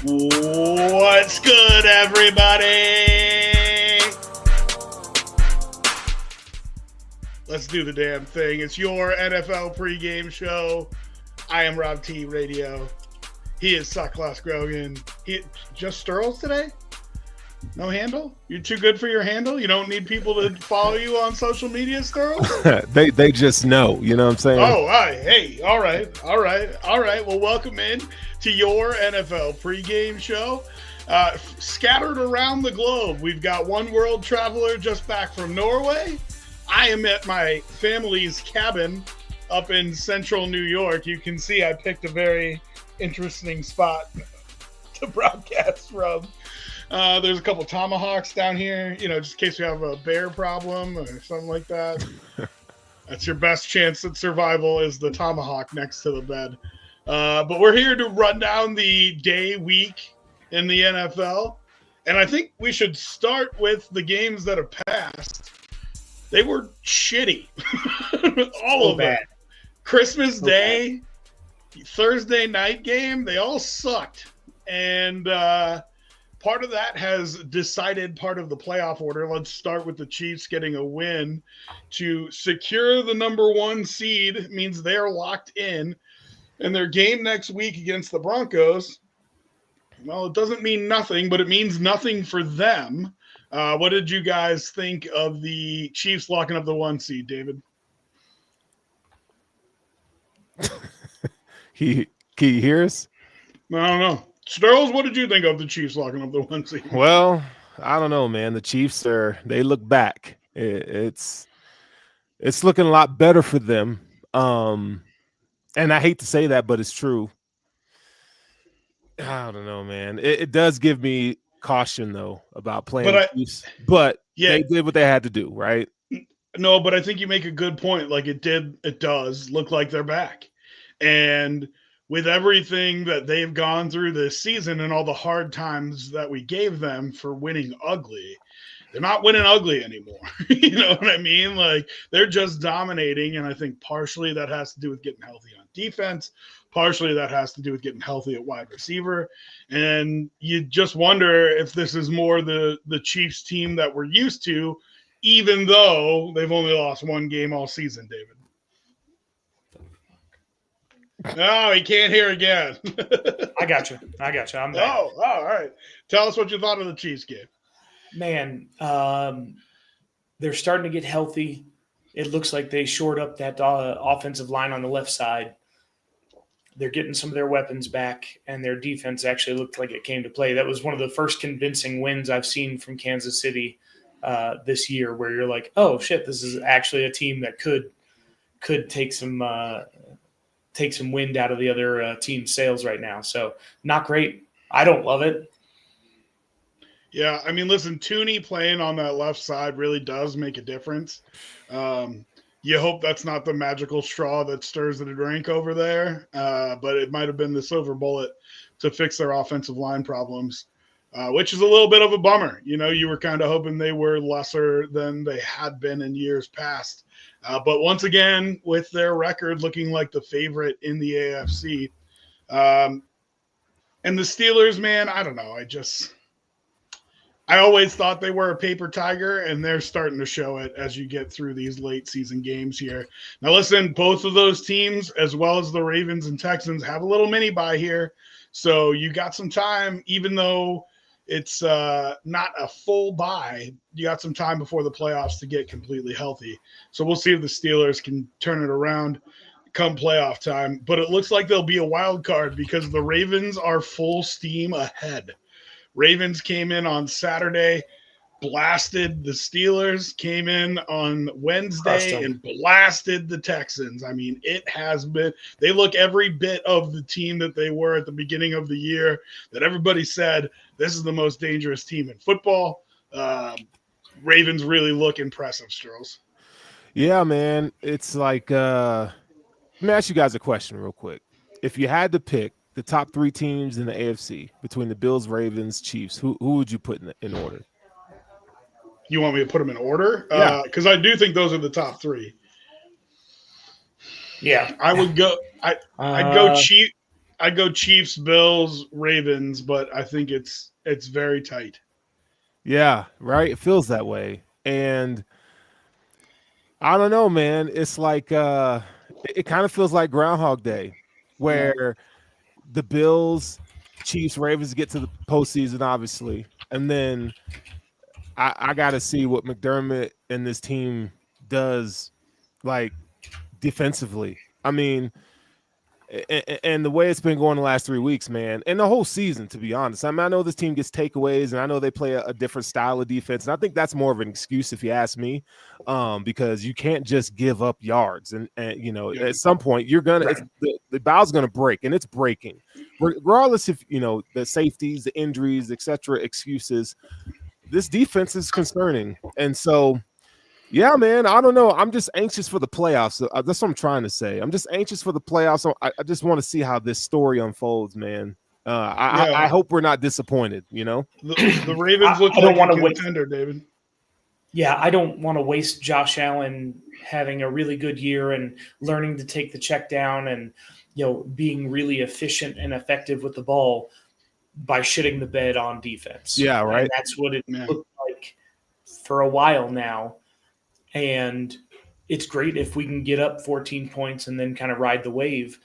What's good, everybody? Let's do the damn thing. It's your NFL pregame show. I am Rob T Radio. He is Suckloss Grogan. He just Sturls today? No handle? You're too good for your handle? You don't need people to follow you on social media, Sturls? they just know, you know what I'm saying? Oh, hey, all right. Well, welcome in to your NFL pregame show. Scattered around the globe, we've got one world traveler just back from Norway. I am at my family's cabin up in central New York. You can see I picked a very interesting spot to broadcast from. There's a couple tomahawks down here, just in case you have a bear problem or something like that. That's your best chance at survival is the tomahawk next to the bed. But we're here to run down the day week in the NFL. And I think we should start with the games that have passed. They were shitty. All of them. Christmas Day, Thursday night game, they all sucked. And part of that has decided part of the playoff order. Let's start with the Chiefs getting a win to secure the number one seed. It means they're locked in. And their game next week against the Broncos, well, it doesn't mean nothing, but it means nothing for them. What did you guys think of the Chiefs locking up the one seed, David? Can you hear us? I don't know. Sterles, what did you think of the Chiefs locking up the one seed? Well, I don't know, man. The Chiefs they look back. It's looking a lot better for them. And I hate to say that, but it's true. I don't know, man. It does give me caution though about playing the Chiefs. But they did what they had to do, right? No, but I think you make a good point. Like it does look like they're back. And with everything that they've gone through this season and all the hard times that we gave them for winning ugly, they're not winning ugly anymore. You know what I mean? Like they're just dominating. And I think partially that has to do with getting healthy on defense. Partially that has to do with getting healthy at wide receiver. And you just wonder if this is more the Chiefs team that we're used to, even though they've only lost one game all season, David. No, he can't hear again. I got you. I'm back. Oh, all right. Tell us what you thought of the Chiefs game. Man, they're starting to get healthy. It looks like they shored up that offensive line on the left side. They're getting some of their weapons back, and their defense actually looked like it came to play. That was one of the first convincing wins I've seen from Kansas City this year, where you're like, oh, shit, this is actually a team that could take some wind out of the other team's sails right now. So not great. I don't love it. Yeah, I mean, listen, Tooney playing on that left side really does make a difference. You hope that's not the magical straw that stirs the drink over there, but it might have been the silver bullet to fix their offensive line problems, which is a little bit of a bummer. You were kind of hoping they were lesser than they had been in years past. But once again, with their record looking like the favorite in the AFC. And the Steelers, man, I don't know. I always thought they were a paper tiger, and they're starting to show it as you get through these late season games here. Now, listen, both of those teams, as well as the Ravens and Texans, have a little mini bye here. So you got some time, even though it's not a full bye. You got some time before the playoffs to get completely healthy. So we'll see if the Steelers can turn it around come playoff time. But it looks like there'll be a wild card because the Ravens are full steam ahead. Ravens came in on Saturday, blasted the Steelers, came in on Wednesday and blasted the Texans. I mean, they look every bit of the team that they were at the beginning of the year, that everybody said, this is the most dangerous team in football. Ravens really look impressive, Sturls. Yeah, man. It's like, let me ask you guys a question real quick. If you had to pick the top three teams in the AFC between the Bills, Ravens, Chiefs, who would you put in order? You want me to put them in order? Yeah. Because I do think those are the top three. Yeah. I would go – I'd go Chiefs. I go Chiefs, Bills, Ravens, but I think it's very tight. Yeah, right. It feels that way, and I don't know, man. It's like it kind of feels like Groundhog Day, where the Bills, Chiefs, Ravens get to the postseason, obviously, and then I got to see what McDermott and this team does, like defensively. I mean, and the way it's been going the last 3 weeks, man, and the whole season, to be honest. I mean, I know this team gets takeaways, and I know they play a different style of defense, and I think that's more of an excuse if you ask me, because you can't just give up yards, and you know, at some point you're gonna the bow's gonna break, and it's breaking, regardless if you know the safeties, the injuries, etc. Excuses. This defense is concerning, and so. Yeah, man. I don't know. I'm just anxious for the playoffs. That's what I'm trying to say. I'm just anxious for the playoffs. So I just want to see how this story unfolds, man. I hope we're not disappointed. You know, the Ravens look like a contender, David. Yeah, I don't want to waste Josh Allen having a really good year and learning to take the check down and being really efficient and effective with the ball by shitting the bed on defense. Yeah, right. And that's what it looked like for a while now. And it's great if we can get up 14 points and then kind of ride the wave.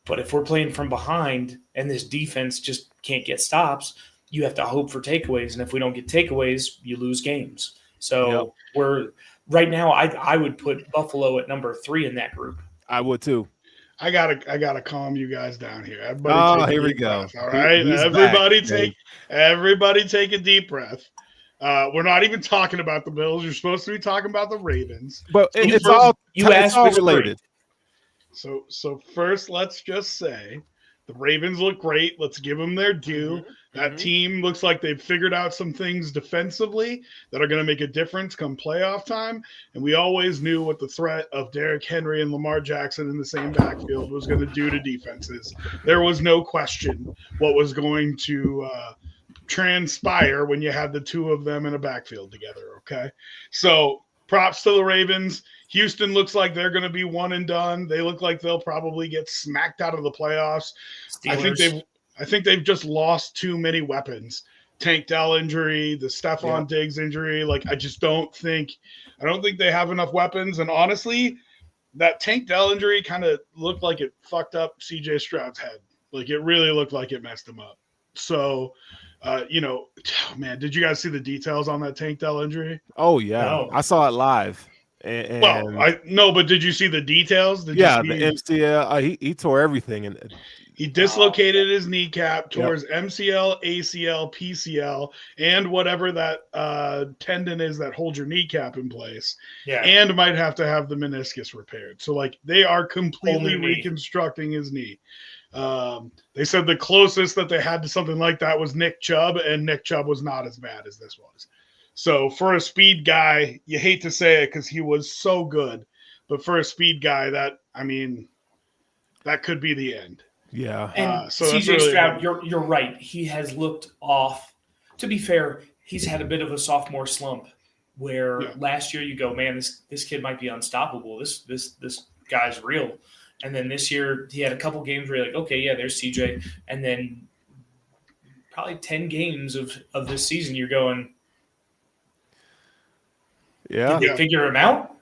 But if we're playing from behind and this defense just can't get stops, you have to hope for takeaways. And if we don't get takeaways, you lose games. So we're right now, I would put Buffalo at number 3 in that group. I would too. I gotta calm you guys down here. Everybody here we go. Breath, all right, everybody take a deep breath. We're not even talking about the Bills. You're supposed to be talking about the Ravens. But it's all related. So first, let's just say the Ravens look great. Let's give them their due. Mm-hmm. That team looks like they've figured out some things defensively that are going to make a difference come playoff time. And we always knew what the threat of Derrick Henry and Lamar Jackson in the same backfield was going to do to defenses. There was no question what was going to transpire when you had the two of them in a backfield together. Okay. So props to the Ravens. Houston looks like they're going to be one and done. They look like they'll probably get smacked out of the playoffs. I think they've just lost too many weapons. Tank Dell injury, the Stephon Diggs injury. Like, I don't think they have enough weapons. And honestly, that Tank Dell injury kind of looked like it fucked up CJ Stroud's head. Like, it really looked like it messed him up. So, man, did you guys see the details on that Tank Dell injury? Oh, yeah. No. I saw it live. But did you see the details? The MCL, he tore everything. And he dislocated his kneecap, tore his MCL, ACL, PCL, and whatever that tendon is that holds your kneecap in place. Yeah. And might have to have the meniscus repaired. So, like, they are completely reconstructing his knee. They said the closest that they had to something like that was Nick Chubb, and Nick Chubb was not as bad as this was. So for a speed guy, you hate to say it because he was so good, but for a speed guy, that could be the end. Yeah. And so CJ Stroud, you're right. He has looked off. To be fair, he's had a bit of a sophomore slump where last year you go, man, this kid might be unstoppable. This guy's real. And then this year he had a couple games where you're like, okay, yeah, there's CJ. And then probably 10 games of this season, you're going, did they figure him out?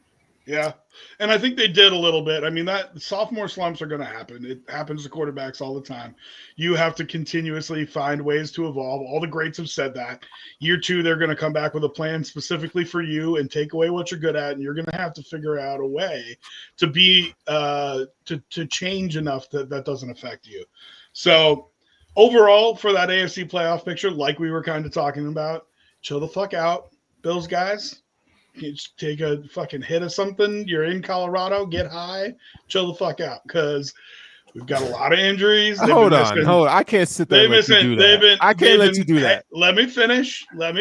Yeah. And I think they did a little bit. I mean, that sophomore slumps are going to happen. It happens to quarterbacks all the time. You have to continuously find ways to evolve. All the greats have said that. Year 2, they're going to come back with a plan specifically for you and take away what you're good at, and you're going to have to figure out a way to be to change enough that doesn't affect you. So overall, for that AFC playoff picture, like we were kind of talking about, chill the fuck out, Bills guys. You just take a fucking hit of something. You're in Colorado. Get high. Chill the fuck out because we've got a lot of injuries. Hold on. I can't sit there and let you do that. I can't let you do that. Let me finish. They've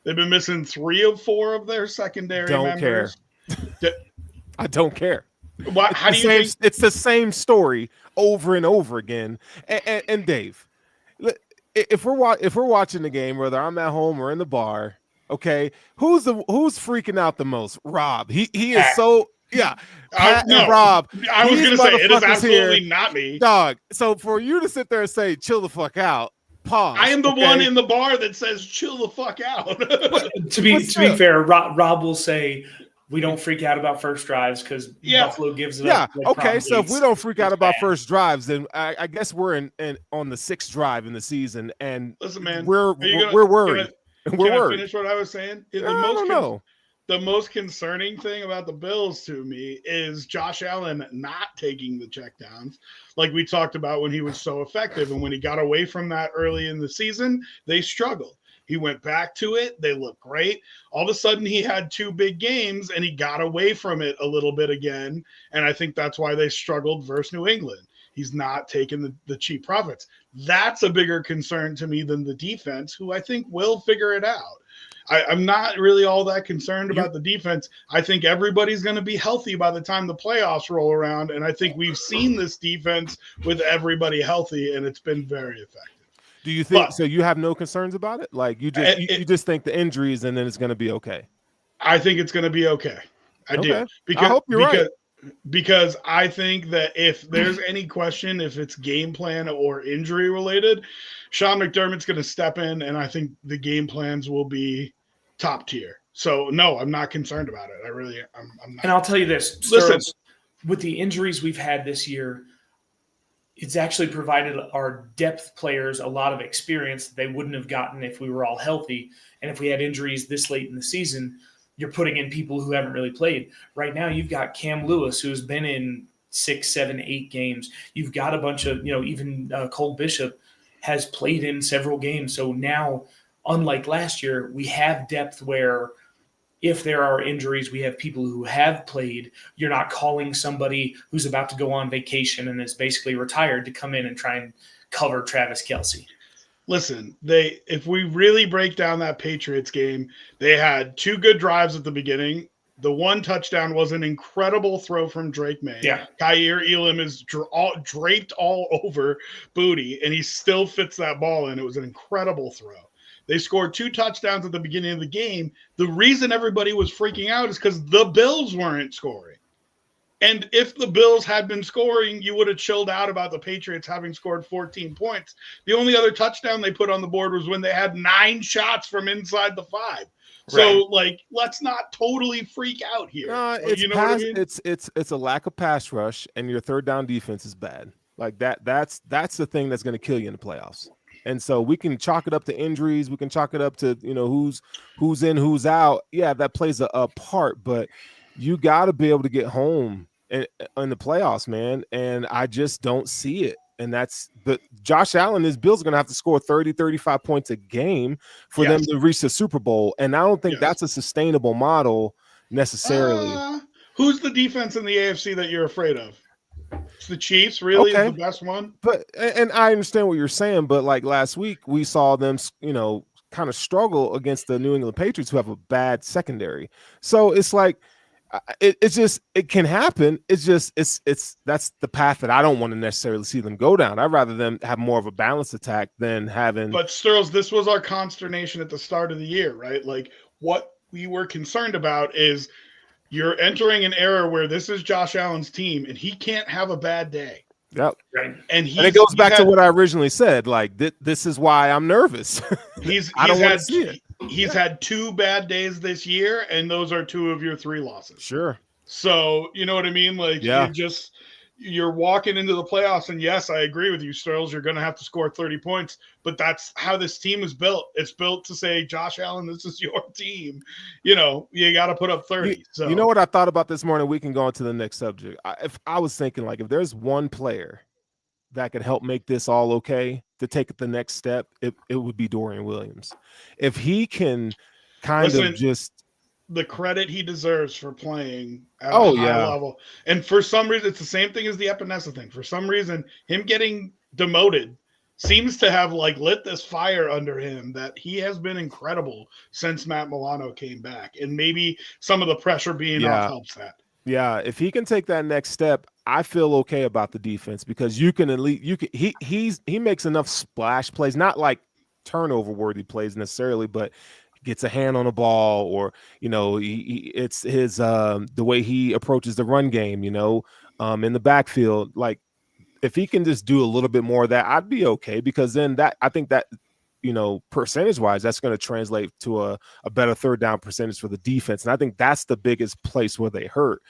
been missing 3 of 4 of their secondary members. I don't care. How do you think? It's the same story over and over again. And Dave, if we're watching the game, whether I'm at home or in the bar, okay, who's freaking out the most? Rob. He is so Yeah, Pat and Rob. I was going to say, it is motherfuckers absolutely here, not me. dog. So for you to sit there and say, chill the fuck out, pause. I am the okay? one in the bar that says, chill the fuck out. To be fair, Rob will say, we don't freak out about first drives because Buffalo gives it up. Like okay, so if we don't freak out about first drives, then I guess we're in on the 6th drive in the season, and listen, man, we're worried. We're worried. Finish what I was saying? I don't know. The most concerning thing about the Bills to me is Josh Allen not taking the checkdowns like we talked about when he was so effective. And when he got away from that early in the season, they struggled. He went back to it. They looked great. All of a sudden, he had 2 big games, and he got away from it a little bit again. And I think that's why they struggled versus New England. He's not taking the cheap profits. That's a bigger concern to me than the defense, who I think will figure it out. I'm not really all that concerned about the defense. I think everybody's going to be healthy by the time the playoffs roll around, and I think we've seen this defense with everybody healthy, and it's been very effective. Do you think so? You have no concerns about it? Like you just think the injuries, and then it's going to be okay. I think it's going to be okay. I do. Because, I hope you're right. Because I think that if there's any question, if it's game plan or injury related, Sean McDermott's going to step in, and I think the game plans will be top tier. So no, I'm not concerned about it. I'm not. And I'll tell you this: listen, with the injuries we've had this year, it's actually provided our depth players a lot of experience that they wouldn't have gotten if we were all healthy. And if we had injuries this late in the season, you're putting in people who haven't really played. Right now, you've got Cam Lewis, who's been in 6, 7, 8 games. You've got a bunch of, even Cole Bishop has played in several games. So now, unlike last year, we have depth where if there are injuries, we have people who have played. You're not calling somebody who's about to go on vacation and is basically retired to come in and try and cover Travis Kelce. Listen, if we really break down that Patriots game, they had 2 good drives at the beginning. The 1 touchdown was an incredible throw from Drake May. Yeah. Kaiir Elam is draped all over Booty, and he still fits that ball in. It was an incredible throw. They scored 2 touchdowns at the beginning of the game. The reason everybody was freaking out is because the Bills weren't scoring. And if the Bills had been scoring, you would have chilled out about the Patriots having scored 14 points. The only other touchdown they put on the board was when they had 9 shots from inside the 5. So, let's not totally freak out here. What I mean? It's a lack of pass rush, and your third down defense is bad. Like that's the thing that's going to kill you in the playoffs. And so we can chalk it up to injuries. We can chalk it up to who's in, who's out. Yeah, that plays a part, but you got to be able to get home in the playoffs, man. And I just don't see it. And that's Josh Allen, his Bills are going to have to score 30, 35 points a game for them to reach the Super Bowl. And I don't think that's a sustainable model necessarily. Who's the defense in the AFC that you're afraid of? It's the Chiefs, really, is the best one. But and I understand what you're saying, but like last week, we saw them, kind of struggle against the New England Patriots, who have a bad secondary. So it's like it can happen. It's that's the path that I don't want to necessarily see them go down. I'd rather them have more of a balanced attack than having. But Sturls, this was our consternation at the start of the year, right? Like what we were concerned about is you're entering an era where this is Josh Allen's team, and he can't have a bad day. Yep. Right. And it goes back to what I originally said. Like this is why I'm nervous. I don't want to see it. He's had 2 bad days this year, and those are 2 of your 3 losses. Sure. So you know what I mean? Like you're walking into the playoffs, and yes, I agree with you, Sturls. You're going to have to score 30 points, but that's how this team is built. It's built to say, Josh Allen, this is your team. You got to put up 30. So you know what I thought about this morning? We can go on to the next subject. I was thinking, like, if there's one player that could help make this all okay to take it the next step, it would be Dorian Williams. If he can the credit he deserves for playing at a high level. And for some reason, it's the same thing as the Epinesa thing. For some reason, him getting demoted seems to have lit this fire under him that he has been incredible since Matt Milano came back. And maybe some of the pressure being off helps that. Yeah, if he can take that next step, I feel okay about the defense because he makes enough splash plays, not like turnover worthy plays necessarily, but gets a hand on the ball, or it's his the way he approaches the run game, in the backfield. Like, if he can just do a little bit more of that, I'd be okay, because then I think that percentage wise, that's going to translate to a better third down percentage for the defense, and I think that's the biggest place where they hurt.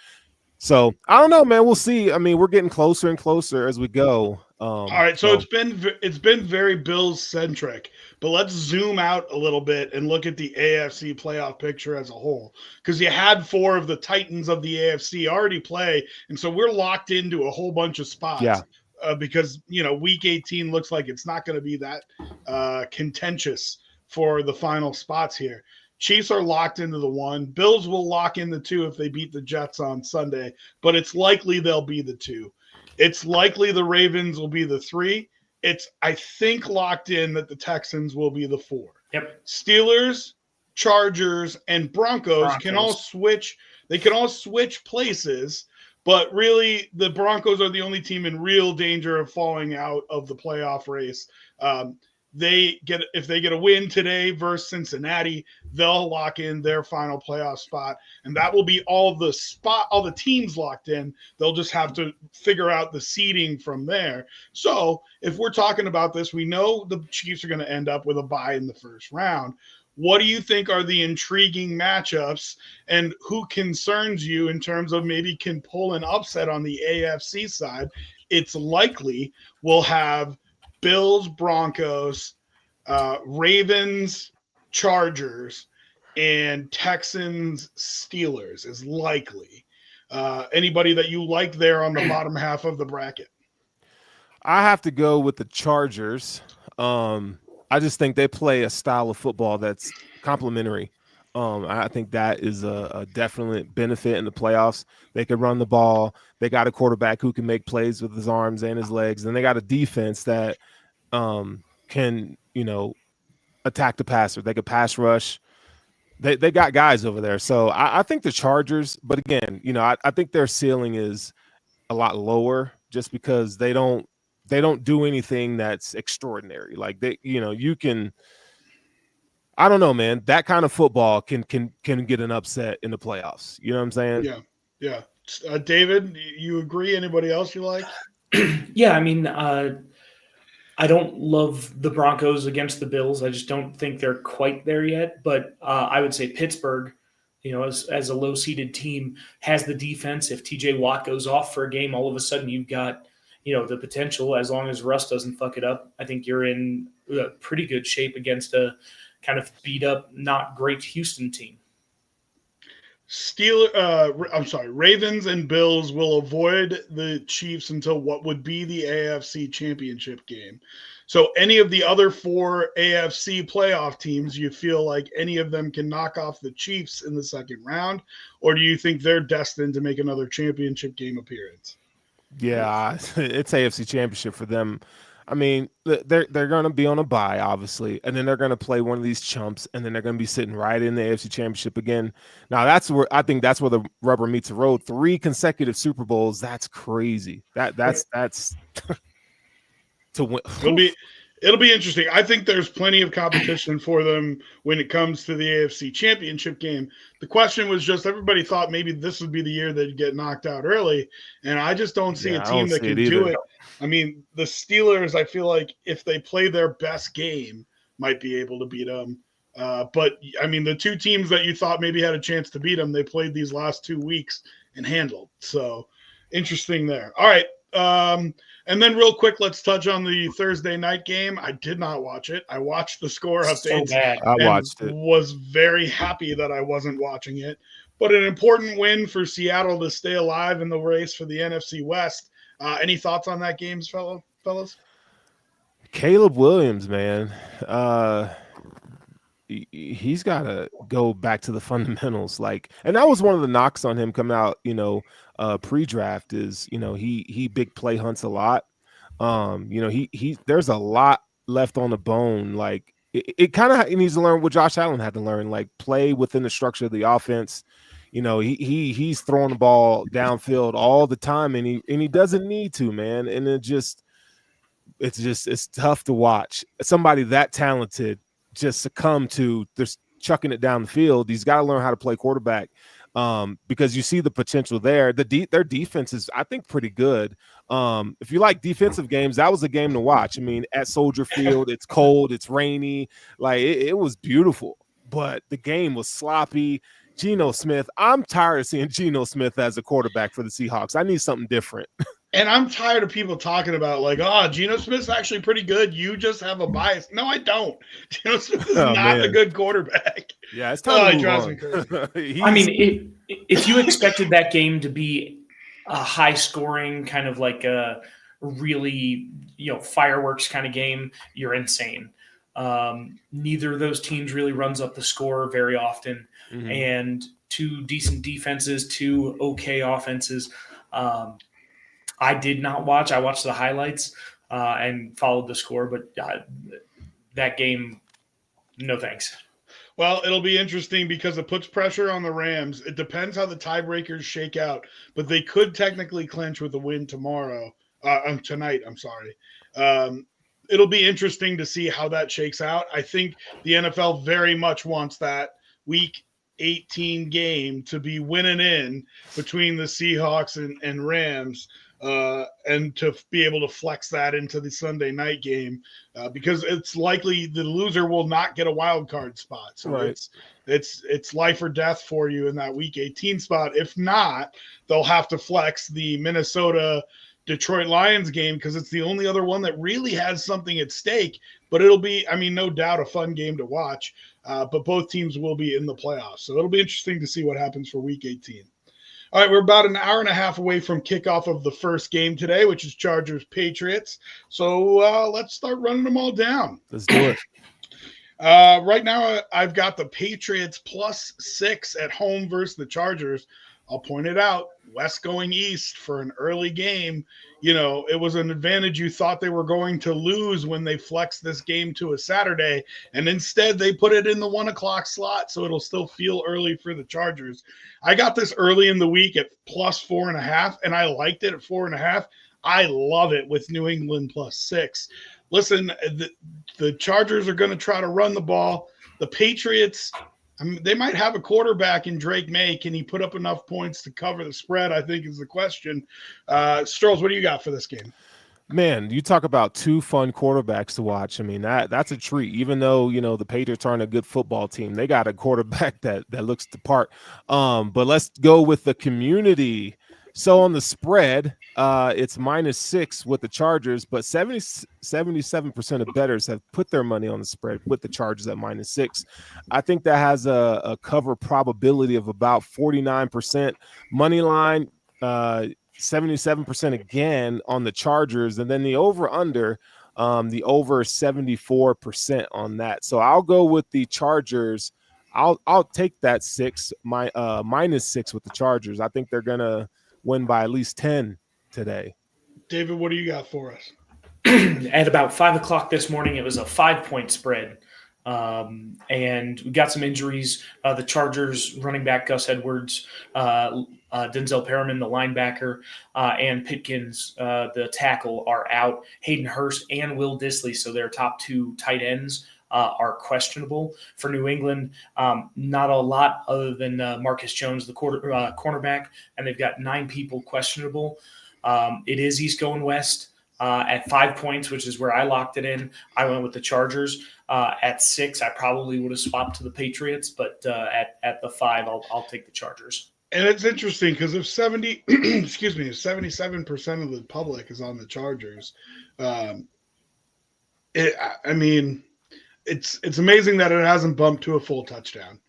So I don't know, man. We'll see. I mean, we're getting closer and closer as we go. All right, so it's been very Bills centric, but let's zoom out a little bit and look at the AFC playoff picture as a whole, because you had 4 of the Titans of the AFC already play, and so we're locked into a whole bunch of spots. Yeah. Because Week 18 looks like it's not going to be that contentious for the final spots here. Chiefs are locked into the 1. Bills will lock in the 2 if they beat the Jets on Sunday, but it's likely they'll be the 2. It's likely the Ravens will be the 3. It's, I think, locked in that the Texans will be the 4. Yep. Steelers, Chargers, and Broncos can all switch. They can all switch places, but really the Broncos are the only team in real danger of falling out of the playoff race. If they get a win today versus Cincinnati, they'll lock in their final playoff spot, and that will be all the teams locked in. They'll just have to figure out the seeding from there. So if we're talking about this, we know the Chiefs are going to end up with a bye in the first round. What do you think are the intriguing matchups, and who concerns you in terms of maybe can pull an upset on the AFC side? It's likely we'll have Bills, Broncos, Ravens, Chargers, and Texans, Steelers is likely. Anybody that you like there on the bottom half of the bracket? I have to go with the Chargers. I just think they play a style of football that's complementary. I think that is a definite benefit in the playoffs. They can run the ball. They got a quarterback who can make plays with his arms and his legs. And they got a defense that can, attack the passer. They could pass rush. They got guys over there. So I think the Chargers, but again, I think their ceiling is a lot lower just because they don't do anything that's extraordinary. Like you can, I don't know, man, that kind of football can get an upset in the playoffs. You know what I'm saying? Yeah. David, you agree? Anybody else you like? Yeah. I mean, I don't love the Broncos against the Bills. I just don't think they're quite there yet. But I would say Pittsburgh, as a low-seeded team, has the defense. If TJ Watt goes off for a game, all of a sudden you've got, the potential, as long as Russ doesn't fuck it up. I think you're in pretty good shape against a kind of beat up, not great Houston team. Ravens and Bills will avoid the Chiefs until what would be the AFC Championship game. So any of the other 4 AFC playoff teams, you feel like any of them can knock off the Chiefs in the second round, or do you think they're destined to make another championship game appearance? Yeah, it's AFC Championship for them. I mean, they're going to be on a bye, obviously, and then they're going to play one of these chumps, and then they're going to be sitting right in the AFC Championship again. Now, that's where the rubber meets the road. 3 consecutive Super Bowls. That's crazy. That's to win. It'll be interesting. I think there's plenty of competition for them when it comes to the AFC Championship game. The question was just, everybody thought maybe this would be the year they'd get knocked out early, and I just don't see a team that can do it. I mean, the Steelers, I feel like if they play their best game, might be able to beat them. But, I mean, the 2 teams that you thought maybe had a chance to beat them, they played these last 2 weeks and handled. So, interesting there. All right. And then real quick, let's touch on the Thursday night game. I did not watch it. I watched the score updates. I watched it. Was very happy that I wasn't watching it. But an important win for Seattle to stay alive in the race for the NFC West. Any thoughts on that game, fellas? Caleb Williams, man. He's got to go back to the fundamentals. And that was one of the knocks on him coming out, pre-draft is, he big play hunts a lot. He there's a lot left on the bone. Like it kind of needs to learn what Josh Allen had to learn, like play within the structure of the offense. He's throwing the ball downfield all the time, and he doesn't need to, man. And it's tough to watch somebody that talented just succumb to chucking it down the field. He's got to learn how to play quarterback because you see the potential there. Their defense is, I think, pretty good. If you like defensive games, that was a game to watch. I mean, at Soldier Field, it's cold, it's rainy. Like, it was beautiful, but the game was sloppy. Geno Smith, I'm tired of seeing Geno Smith as a quarterback for the Seahawks. I need something different. And I'm tired of people talking about like, oh, Geno Smith's actually pretty good. You just have a bias. No, I don't. Geno Smith is not a good quarterback. Yeah, it's time to it drives move me on. crazy. I mean, if you expected that game to be a high scoring kind of like a really, fireworks kind of game, you're insane. Neither of those teams really runs up the score very often. Mhm. And two decent defenses, two okay offenses. I did not watch. I watched the highlights and followed the score, but that game, no thanks. Well, it'll be interesting because it puts pressure on the Rams. It depends how the tiebreakers shake out, but they could technically clinch with a win tonight. I'm sorry. It'll be interesting to see how that shakes out. I think the NFL very much wants that Week 18 game to be winning in between the Seahawks and Rams. And to be able to flex that into the Sunday night game because it's likely the loser will not get a wild card spot. So Right. it's life or death for you in that Week 18 spot. If not, they'll have to flex the Minnesota Detroit Lions game because it's the only other one that really has something at stake. But it'll be, no doubt, a fun game to watch. But both teams will be in the playoffs. So it'll be interesting to see what happens for Week 18. All right, we're about an hour and a half away from kickoff of the first game today, which is Chargers-Patriots. So let's start running them all down. Let's do it. Right now, I've got the Patriots +6 at home versus the Chargers. I'll point it out, West going east for an early game. It was an advantage you thought they were going to lose when they flexed this game to a Saturday, and instead they put it in the 1 o'clock slot, so it'll still feel early for the Chargers. I got this early in the week at +4.5, and I liked it at 4.5. I love it with New England +6. Listen, the Chargers are going to try to run the ball. The Patriots, they might have a quarterback in Drake May. Can he put up enough points to cover the spread, I think is the question. Strohs, what do you got for this game? Man, you talk about two fun quarterbacks to watch. I mean, that's a treat. Even though, the Patriots aren't a good football team, they got a quarterback that looks the part. But let's go with the community. So on the spread, it's -6 with the Chargers, but 77% of bettors have put their money on the spread with the Chargers at -6. I think that has a cover probability of about 49%. Money line, 77% again on the Chargers, and then the over 74% on that. So I'll go with the Chargers. I'll take that -6 with the Chargers. I think they're gonna win by at least 10 today. David, what do you got for us? At about 5 o'clock this morning, it was a 5-point spread. And we got some injuries. The Chargers running back Gus Edwards, Denzel Perriman, the linebacker, and Pitkins, the tackle, are out. Hayden Hurst and Will Dissly, so their top two tight ends, are questionable for New England. Not a lot other than Marcus Jones, the cornerback, and they've got 9 people questionable. It is East going West. At 5 points, which is where I locked it in, I went with the Chargers. At 6, I probably would have swapped to the Patriots, but at the 5, I'll take the Chargers. And it's interesting because if 77% of the public is on the Chargers, it's amazing that it hasn't bumped to a full touchdown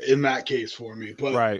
in that case for me. But Right.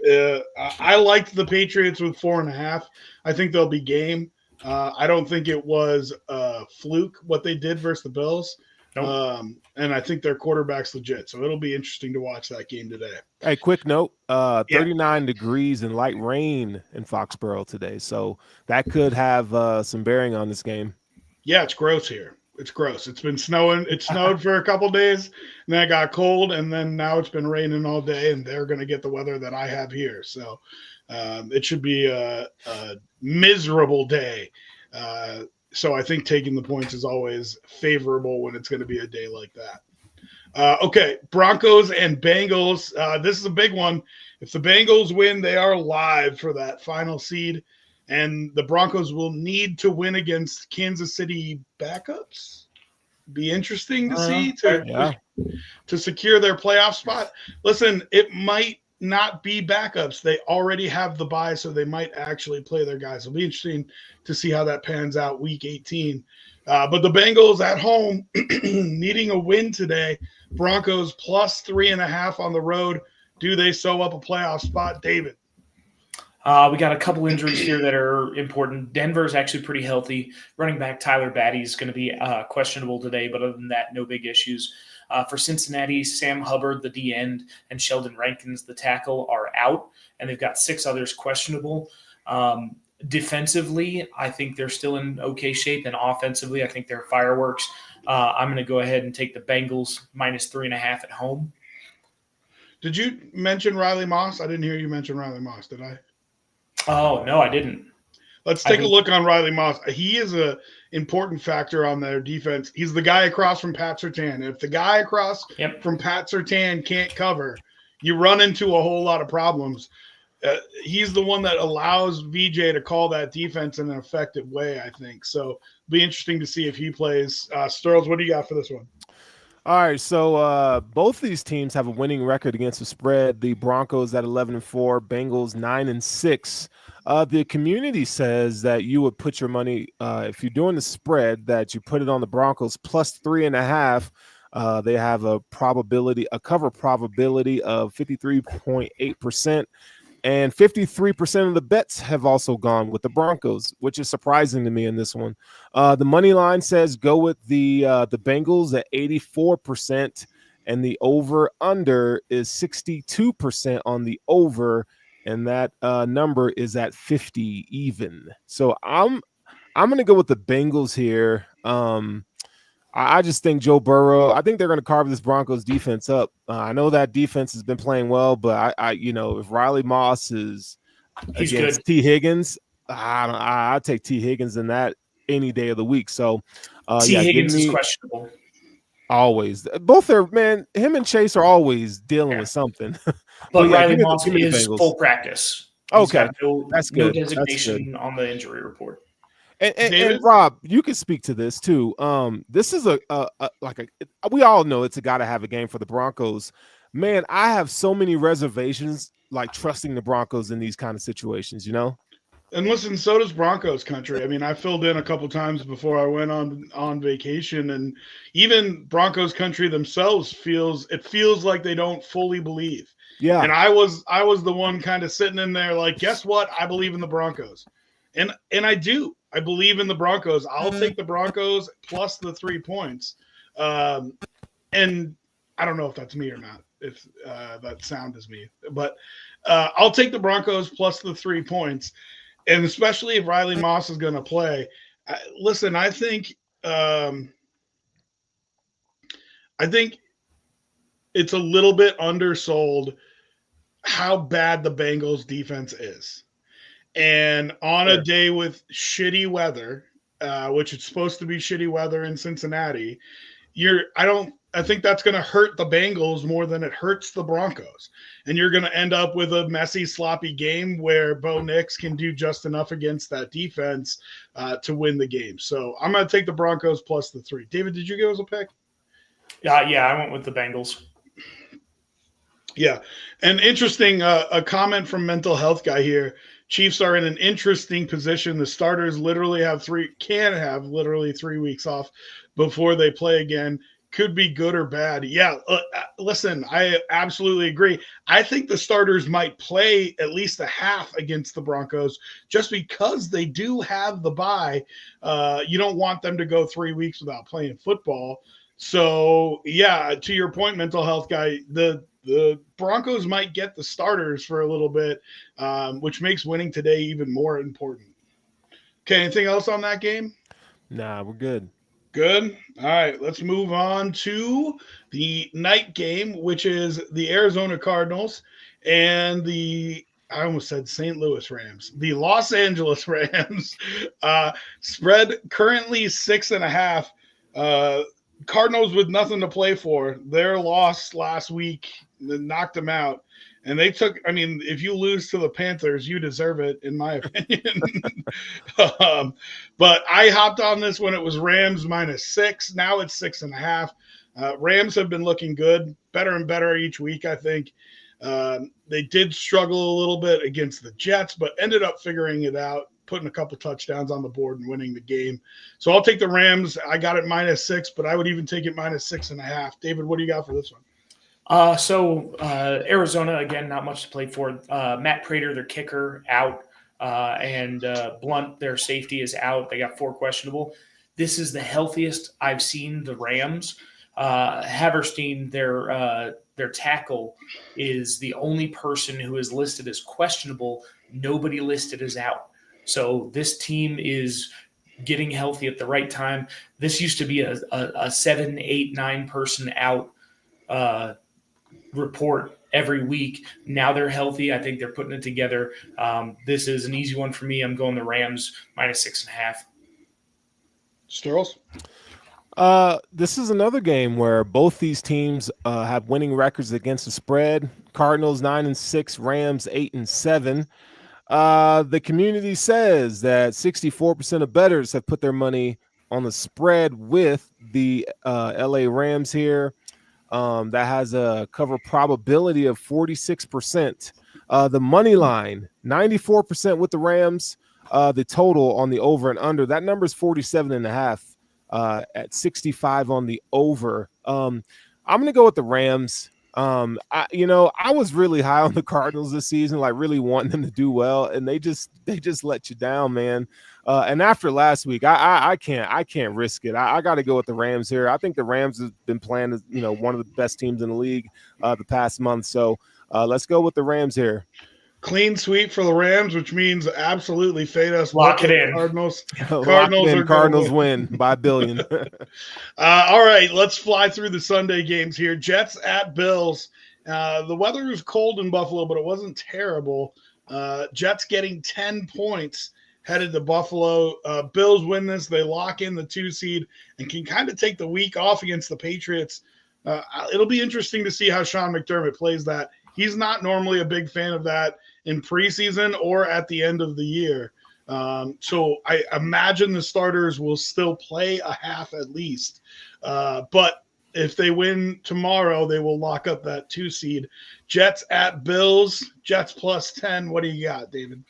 I liked the Patriots with 4.5. I think they'll be game. I don't think it was a fluke what they did versus the Bills. Nope. And I think their quarterback's legit. So it'll be interesting to watch that game today. Hey, quick note, 39 degrees and light rain in Foxborough today. So that could have some bearing on this game. Yeah, it's gross here. It's gross. It's been snowing. It snowed for a couple days, and then it got cold, and then now it's been raining all day, and they're going to get the weather that I have here. So it should be a miserable day. So I think taking the points is always favorable when it's going to be a day like that. Okay, Broncos and Bengals. This is a big one. If the Bengals win, they are live for that final seed, and the Broncos will need to win against Kansas City backups. Be interesting to see Yeah. to secure their playoff spot. Listen, it might not be backups. They already have the bye, so they might actually play their guys. It'll be interesting to see how that pans out week 18. But the Bengals at home needing a win today. Broncos plus 3.5 on the road. Do they sew up a playoff spot, David? We got a couple injuries here that are important. Denver's actually pretty healthy. Running back Tyler Batty is going to be questionable today, but other than that, no big issues. For Cincinnati, Sam Hubbard, the D end, and Sheldon Rankins, the tackle, are out, and they've got 6 others questionable. Defensively, I think they're still in okay shape, and offensively, I think they're fireworks. I'm going to go ahead and take the Bengals minus 3.5 at home. Did you mention Riley Moss? I didn't hear you mention Riley Moss, did I? Oh, no, I didn't. Let's take a look on Riley Moss. He is a important factor on their defense. He's the guy across from Pat Surtain. If the guy across from Pat Surtain can't cover, you run into a whole lot of problems. He's the one that allows VJ to call that defense in an effective way, I think. So it'll be interesting to see if he plays. Sterls, what do you got for this one? All right, so both these teams have a winning record against the spread. The Broncos at 11-4, Bengals 9-6. The community says that you would put your money, if you're doing the spread, that you put it on the Broncos plus 3.5. They have a cover probability of 53.8%. And 53% of the bets have also gone with the Broncos, which is surprising to me in this one. The money line says go with the Bengals at 84%, and the over/under is 62% on the over, and that number is at 50 even. So I'm going to go with the Bengals here. I just think Joe Burrow, I think they're going to carve this Broncos defense up. I know that defense has been playing well, but if Riley Moss is against T. Higgins, I take T. Higgins in that any day of the week. So, Higgins is questionable. Always. Both are, man, him and Chase are always dealing with something. But Riley Moss is full practice. Okay. That's good. No designation on the injury report. And Rob, you can speak to this too. This is we all know it's a got to have a game for the Broncos. Man, I have so many reservations, like trusting the Broncos in these kind of situations, you know? And listen, so does Broncos country. I mean, I filled in a couple times before I went on vacation, and even Broncos country themselves feels like they don't fully believe. Yeah. And I was the one kind of sitting in there like, guess what? I believe in the Broncos. And I do. I believe in the Broncos. I'll take the Broncos plus the 3 points. And I don't know if that's me or not, if that sound is me. But I'll take the Broncos plus the 3 points. And especially if Riley Moss is going to play. Listen, I think it's a little bit undersold how bad the Bengals defense is. And on a day with shitty weather, which it's supposed to be shitty weather in Cincinnati, I think that's going to hurt the Bengals more than it hurts the Broncos. And you're going to end up with a messy, sloppy game where Bo Nix can do just enough against that defense to win the game. So I'm going to take the Broncos plus the 3. David, did you give us a pick? Yeah, I went with the Bengals. Yeah. And interesting, a comment from Mental Health Guy here. Chiefs are in an interesting position. The starters can have literally 3 weeks off before they play again. Could be good or bad. Yeah, listen, I absolutely agree. I think the starters might play at least a half against the Broncos just because they do have the bye. You don't want them to go 3 weeks without playing football. So, yeah, to your point, Mental Health Guy, the Broncos might get the starters for a little bit, which makes winning today even more important. Okay, anything else on that game? Nah, we're good. Good. All right, let's move on to the night game, which is the Arizona Cardinals and I almost said St. Louis Rams. The Los Angeles Rams spread currently 6.5. Cardinals with nothing to play for. Their loss last week knocked them out. And they took, I mean, if you lose to the Panthers, you deserve it, in my opinion. But I hopped on this when it was Rams -6. Now it's 6.5. Rams have been looking good, better and better each week, I think. They did struggle a little bit against the Jets, but ended up figuring it out, putting a couple touchdowns on the board and winning the game. So I'll take the Rams. I got it -6, but I would even take it -6.5. David, what do you got for this one? Arizona, again, not much to play for. Matt Prater, their kicker, out. And Blunt, their safety, is out. They got 4 questionable. This is the healthiest I've seen the Rams. Haverstein, their tackle, is the only person who is listed as questionable. Nobody listed as out. So this team is getting healthy at the right time. This used to be a 7, 8, 9 person out report every week. Now they're healthy. I think they're putting it together. This is an easy one for me. I'm going the Rams -6.5. Sterls? This is another game where both these teams have winning records against the spread. Cardinals 9-6, Rams 8-7. The community says that 64% of bettors have put their money on the spread with the LA Rams here. That has a cover probability of 46%. The money line, 94% with the Rams. The total on the over and under, that number is 47.5. At 65 on the over. I'm going to go with the Rams. I was really high on the Cardinals this season, like really wanting them to do well, and they just let you down, man. And after last week, I can't risk it. I got to go with the Rams here. I think the Rams have been playing as one of the best teams in the league the past month. So let's go with the Rams here. Clean sweep for the Rams, which means absolutely fade us. Lock it in. Cardinals. Cardinals win by $1 billion. All right, let's fly through the Sunday games here. Jets at Bills. The weather was cold in Buffalo, but it wasn't terrible. Jets getting 10 points headed to Buffalo. Bills win this. They lock in the 2 seed and can kind of take the week off against the Patriots. It'll be interesting to see how Sean McDermott plays that. He's not normally a big fan of that in preseason or at the end of the year. So I imagine the starters will still play a half at least. But if they win tomorrow, they will lock up that 2 seed. Jets at Bills. Jets +10. What do you got, David?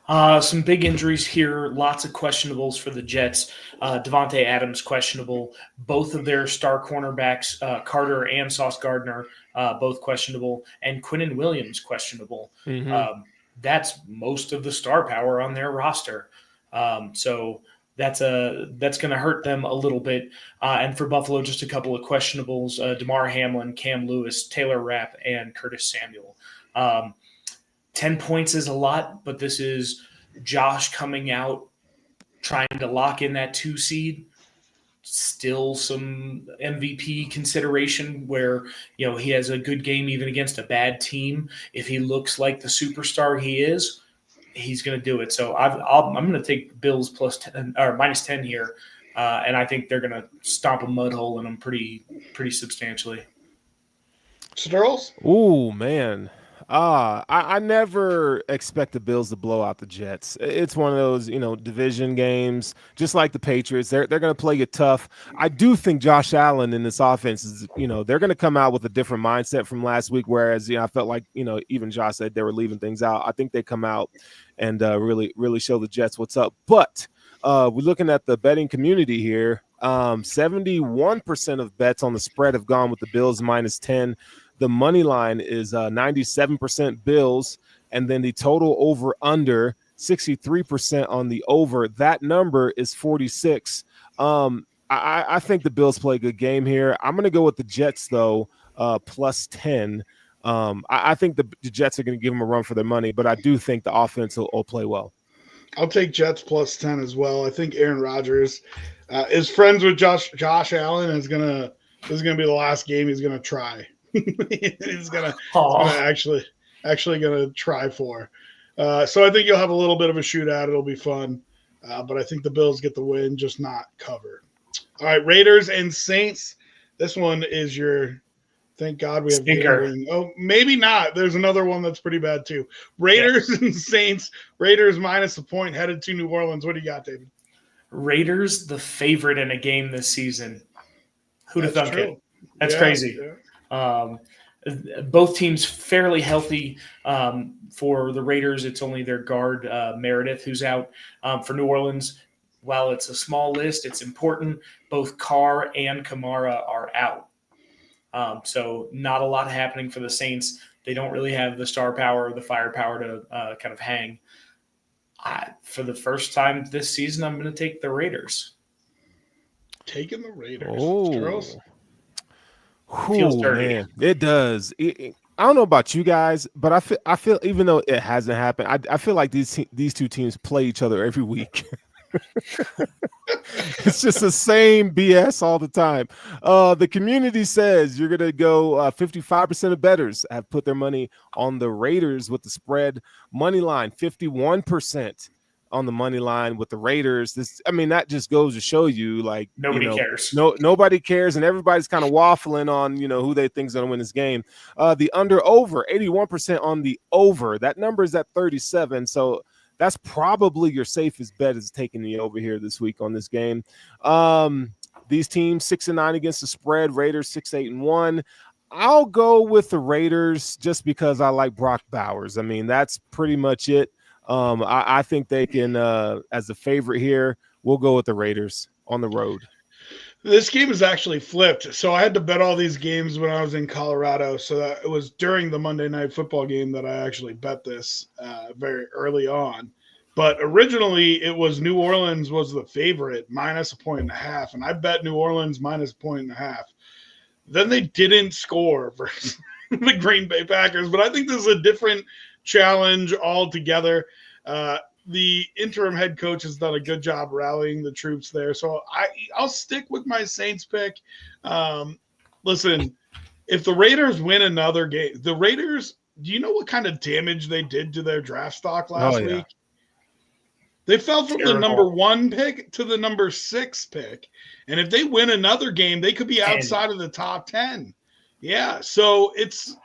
Some big injuries here. Lots of questionables for the Jets. Devontae Adams questionable. Both of their star cornerbacks, Carter and Sauce Gardner, both questionable. And Quinnen Williams questionable. Mm-hmm. That's most of the star power on their roster. So that's going to hurt them a little bit. And for Buffalo, just a couple of questionables: Damar Hamlin, Cam Lewis, Taylor Rapp, and Curtis Samuel. 10 points is a lot, but this is Josh coming out, trying to lock in that 2 seed. Still some MVP consideration where, he has a good game even against a bad team. If he looks like the superstar he is, he's going to do it. So I'm going to take Bills +10 or -10 here. And I think they're going to stomp a mud hole in them pretty substantially. Sterls? Ooh, man. I never expect the Bills to blow out the Jets. It's one of those, division games, just like the Patriots. They're going to play you tough. I do think Josh Allen in this offense is, they're going to come out with a different mindset from last week. Whereas, I felt like, even Josh said they were leaving things out. I think they come out and really show the Jets what's up. But we're looking at the betting community here. 71% of bets on the spread have gone with the Bills -10. The money line is 97% Bills, and then the total over under 63% on the over. That number is 46. I think the Bills play a good game here. I'm going to go with the Jets though, +10. I think the Jets are going to give them a run for their money, but I do think the offense will play well. I'll take Jets +10 as well. I think Aaron Rodgers is friends with Josh Allen. Is gonna be the last game he's gonna try. He's gonna actually gonna try for. So I think you'll have a little bit of a shootout. It'll be fun, but I think the Bills get the win, just not cover. All right, Raiders and Saints. This one is your. Thank God we have Stinker. gambling. Oh, maybe not. There's another one that's pretty bad too. Raiders and Saints. Raiders minus a point headed to New Orleans. What do you got, David? Raiders, the favorite in a game this season. Who'd have That's thunk true. it? That's Yeah, crazy. yeah. Both teams fairly healthy. For the Raiders, it's only their guard, Meredith, who's out. For New Orleans, while it's a small list, it's important. Both Carr and Kamara are out. So not a lot happening for the Saints. They don't really have the star power or the firepower to kind of hang. For the first time this season, I'm going to take the Raiders. Taking the Raiders. Oh, Charles? Feels dirty. Man, it does. I don't know about you guys, but I feel even though it hasn't happened, I feel like these two teams play each other every week. It's just the same BS all the time. The community says you're gonna go 55% of bettors have put their money on the Raiders with the spread money line, 51% on the money line with the Raiders. That just goes to show you, like, Nobody cares. Nobody cares, and everybody's kind of waffling on who they think is going to win this game. The over 81% on the over. That number is at 37, so that's probably your safest bet is taking the over here this week on this game. These teams 6-9 against the spread. Raiders 6-8-1. I'll go with the Raiders just because I like Brock Bowers. That's pretty much it. I think they can, as a favorite here, we'll go with the Raiders on the road. This game is actually flipped. So I had to bet all these games when I was in Colorado. So that it was during the Monday Night Football game that I actually bet this very early on. But originally it was New Orleans was the favorite minus 1.5. And I bet New Orleans minus 1.5. Then they didn't score versus the Green Bay Packers. But I think this is a different challenge altogether. The interim head coach has done a good job rallying the troops there. So I'll stick with my Saints pick. Listen, if the Raiders win another game, the Raiders, do you know what kind of damage they did to their draft stock last week? They fell from the number 1 pick to the number 6 pick. And if they win another game, they could be outside of the top 10. Yeah, so it's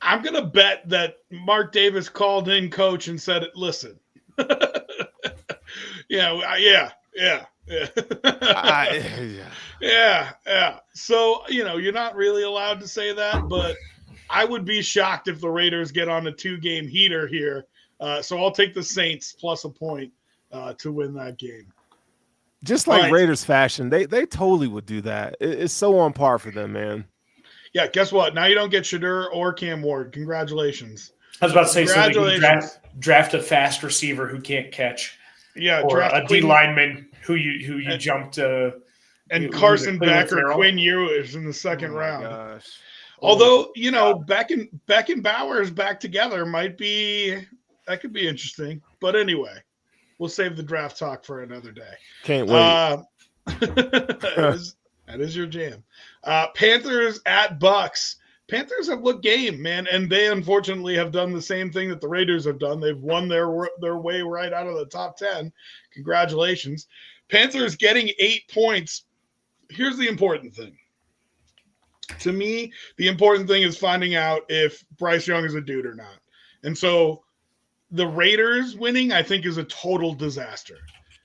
I'm going to bet that Mark Davis called in coach and said, listen. Yeah. So, you're not really allowed to say that, but I would be shocked if the Raiders get on a 2-game heater here. So I'll take the Saints plus a point to win that game. Just like Raiders fashion, they totally would do that. It's so on par for them, man. Yeah, guess what? Now you don't get Shadur or Cam Ward. Congratulations. I was about to say something. Draft a fast receiver who can't catch. Yeah, or a D lineman who you jumped. And Carson Beck or Quinn Ewers in the second round. Gosh. Although, Beck and Bowers back together that could be interesting. But anyway, we'll save the draft talk for another day. Can't wait. That is your jam. Panthers at Bucks. Panthers have looked game, man, and they unfortunately have done the same thing that the Raiders have done. They've won their way right out of the top 10. Congratulations. Panthers getting 8 points. Here's the important thing. To me, the important thing is finding out if Bryce Young is a dude or not. And so the Raiders winning, I think, is a total disaster.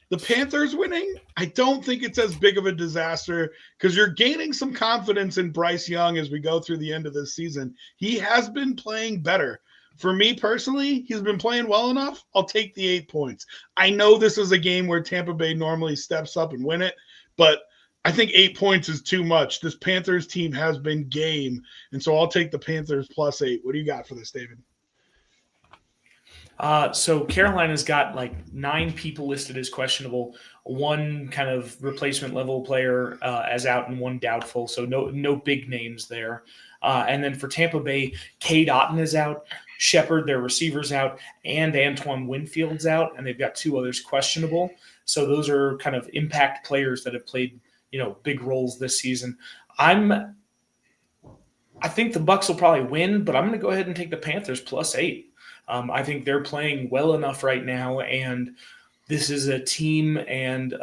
The Panthers winning, I don't think it's as big of a disaster because you're gaining some confidence in Bryce Young as we go through the end of this season. He has been playing better. For me personally, he's been playing well enough. I'll take the 8 points. I know this is a game where Tampa Bay normally steps up and win it, but I think 8 points is too much. This Panthers team has been game, and so I'll take the Panthers plus 8. What do you got for this, David? So Carolina's got like 9 people listed as questionable, 1 kind of replacement level player as out, and 1 doubtful. So no big names there. And then for Tampa Bay, Cade Otton is out, Shepard, their receivers out, and Antoine Winfield's out, and they've got 2 others questionable. So those are kind of impact players that have played, big roles this season. I think the Bucs will probably win, but I'm going to go ahead and take the Panthers plus 8. I think they're playing well enough right now, and this is a team and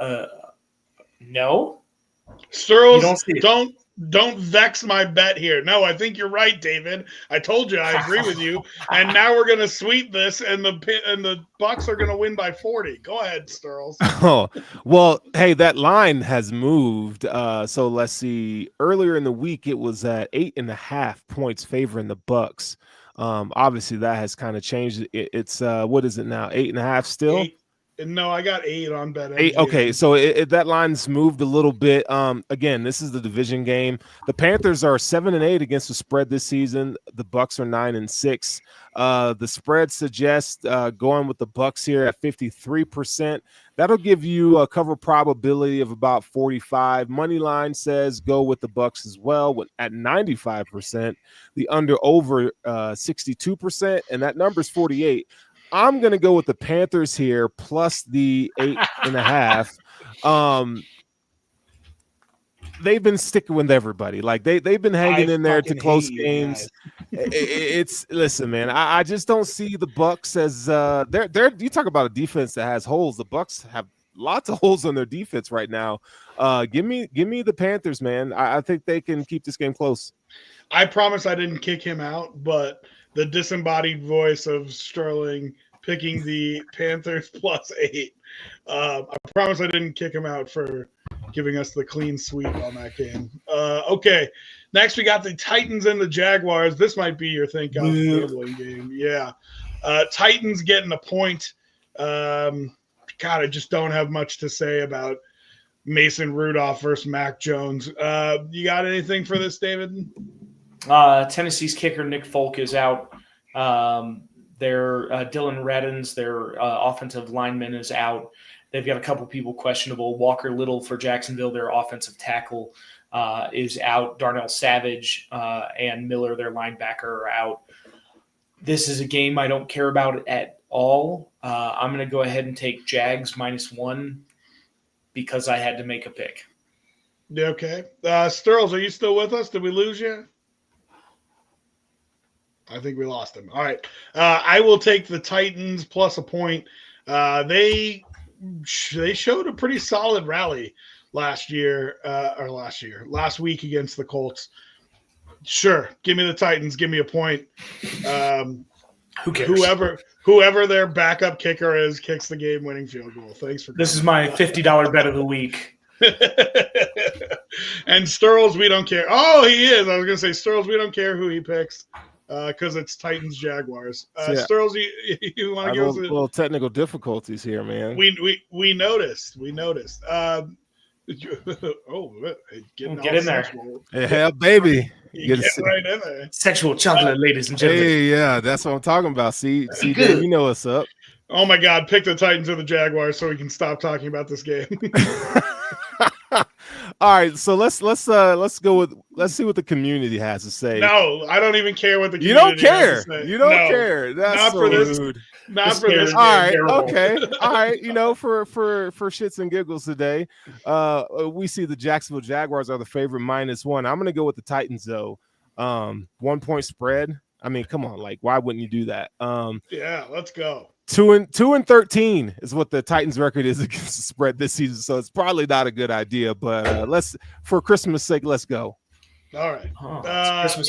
No, you Sterls, don't see it. don't vex my bet here. No, I think you're right, David. I told you I agree with you. And now we're gonna sweep this, and the Bucks are gonna win by 40. Go ahead, Sterls. Oh, well, hey, that line has moved. So let's see. Earlier in the week, it was at 8.5 points favoring the Bucks. Obviously, that has kind of changed. It's what is it now? 8.5 still? 8. No, I got 8 on Eight. Okay, BetMGM. so that line's moved a little bit. Again, this is the division game. The Panthers are 7-8 against the spread this season. The Bucks are 9-6. The spread suggests going with the Bucks here at 53%. That'll give you a cover probability of about 45. Money line says go with the Bucks as well at 95%. The under over 62%, and that number's 48. I'm going to go with the Panthers here plus the 8.5. They've been sticking with everybody. Like they've been hanging in there to close games. Listen, man, I just don't see the Bucks as they're you talk about a defense that has holes. The Bucks have lots of holes on their defense right now. Give me the Panthers, man. I think they can keep this game close. I promise I didn't kick him out, but the disembodied voice of Sterling picking the Panthers plus 8. I promise I didn't kick him out for giving us the clean sweep on that game. Okay, next we got the Titans and the Jaguars. This might be your think of gambling game. Yeah, Titans getting a point. God, I just don't have much to say about Mason Rudolph versus Mac Jones. You got anything for this, David? Tennessee's kicker Nick Folk is out. Their Dylan Reddins, their offensive lineman, is out. They've got a couple people questionable. Walker Little for Jacksonville, their offensive tackle, is out. Darnell Savage and Miller, their linebacker, are out. This is a game I don't care about at all. I'm going to go ahead and take Jags -1 because I had to make a pick. Okay. Sterls, are you still with us? Did we lose you? I think we lost him. All right. I will take the Titans plus a point. They showed a pretty solid rally last week against the Colts. Sure. Give me the Titans. Give me a point. Who cares? Whoever their backup kicker is kicks the game-winning field goal. Thanks for this is my $50 bet of the week. And Sterls, we don't care. Oh, he is. I was going to say Sterls, we don't care who he picks. Because it's Titans Jaguars. Sterls, you want to give us a little technical difficulties here, man? We noticed. Oh, get in there. Yeah, baby. Get right in there. Sexual chocolate, ladies and gentlemen. Hey, yeah, that's what I'm talking about. See, Dave, you know what's up. Oh my God, pick the Titans or the Jaguars so we can stop talking about this game. All right, so let's see what the community has to say. No, I don't even care what the community has to say. You don't care. That's not so for this. rude. Not for this. All right, okay. All right, for shits and giggles today, we see the Jacksonville Jaguars are the favorite -1. I'm going to go with the Titans though. 1 point spread. I mean, come on, like why wouldn't you do that? Yeah, let's go. 2-13 is what the Titans record is against the spread this season, so it's probably not a good idea. But let's, for Christmas' sake, let's go. All right,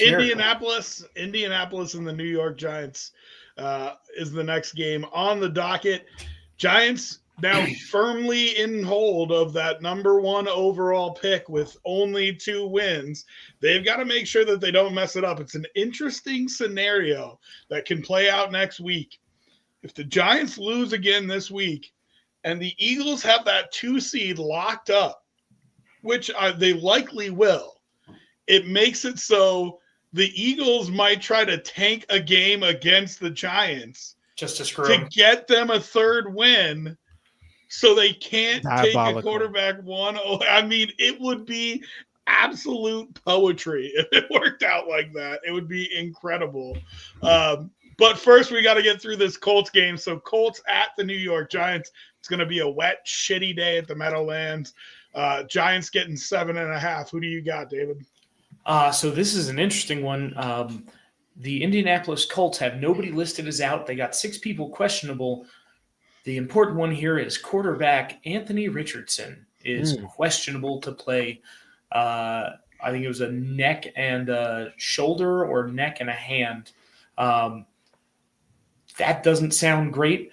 Indianapolis and the New York Giants is the next game on the docket. Giants now firmly in hold of that number 1 overall pick with only 2 wins. They've got to make sure that they don't mess it up. It's an interesting scenario that can play out next week. If the Giants lose again this week and the Eagles have that 2 seed locked up, which they likely will, it makes it so the Eagles might try to tank a game against the Giants just to get them a 3rd win so they can't take a quarterback 1-0. I mean, it would be absolute poetry if it worked out like that. It would be incredible. But first, we got to get through this Colts game. So Colts at the New York Giants. It's going to be a wet, shitty day at the Meadowlands. Giants getting 7.5. Who do you got, David? So this is an interesting one. The Indianapolis Colts have nobody listed as out. They got 6 people questionable. The important one here is quarterback Anthony Richardson is questionable to play. I think it was a neck and a shoulder or neck and a hand. That doesn't sound great.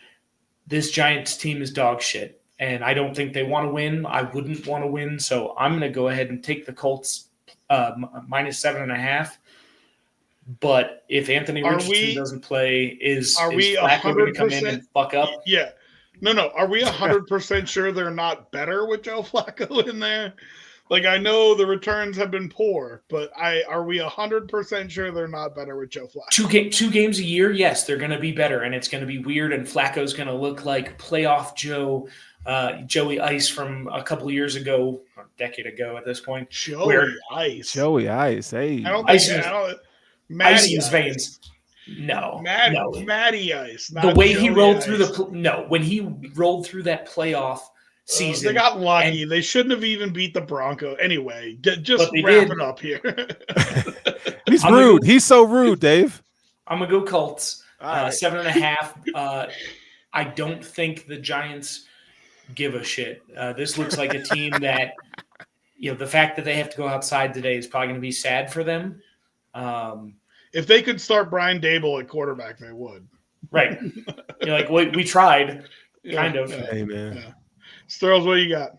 This Giants team is dog shit, and I don't think they want to win. I wouldn't want to win, so I'm going to go ahead and take the Colts minus 7.5. But if Anthony Richardson doesn't play, is Flacco going to come in and fuck up? Yeah. No. Are we 100% sure they're not better with Joe Flacco in there? Like, I know the returns have been poor, but are we 100% sure they're not better with Joe Flacco? Two games a year, yes, they're going to be better, and it's going to be weird, and Flacco's going to look like playoff Joey Ice from a couple of years ago, or a decade ago at this point. Joey Ice. Hey. I don't Ice think Ice in his veins. No. Matty Ice. The way he rolled through when he rolled through that playoff season. They got lucky. They shouldn't have even beat the Bronco. Anyway, just wrap it up here. He's rude. He's so rude, Dave. I'm going to go Colts. Right. 7.5. I don't think the Giants give a shit. This looks like a team that, the fact that they have to go outside today is probably going to be sad for them. If they could start Brian Dable at quarterback, they would. Right. You're like, we tried, kind of. Hey, man. Yeah. Sterls, what you got?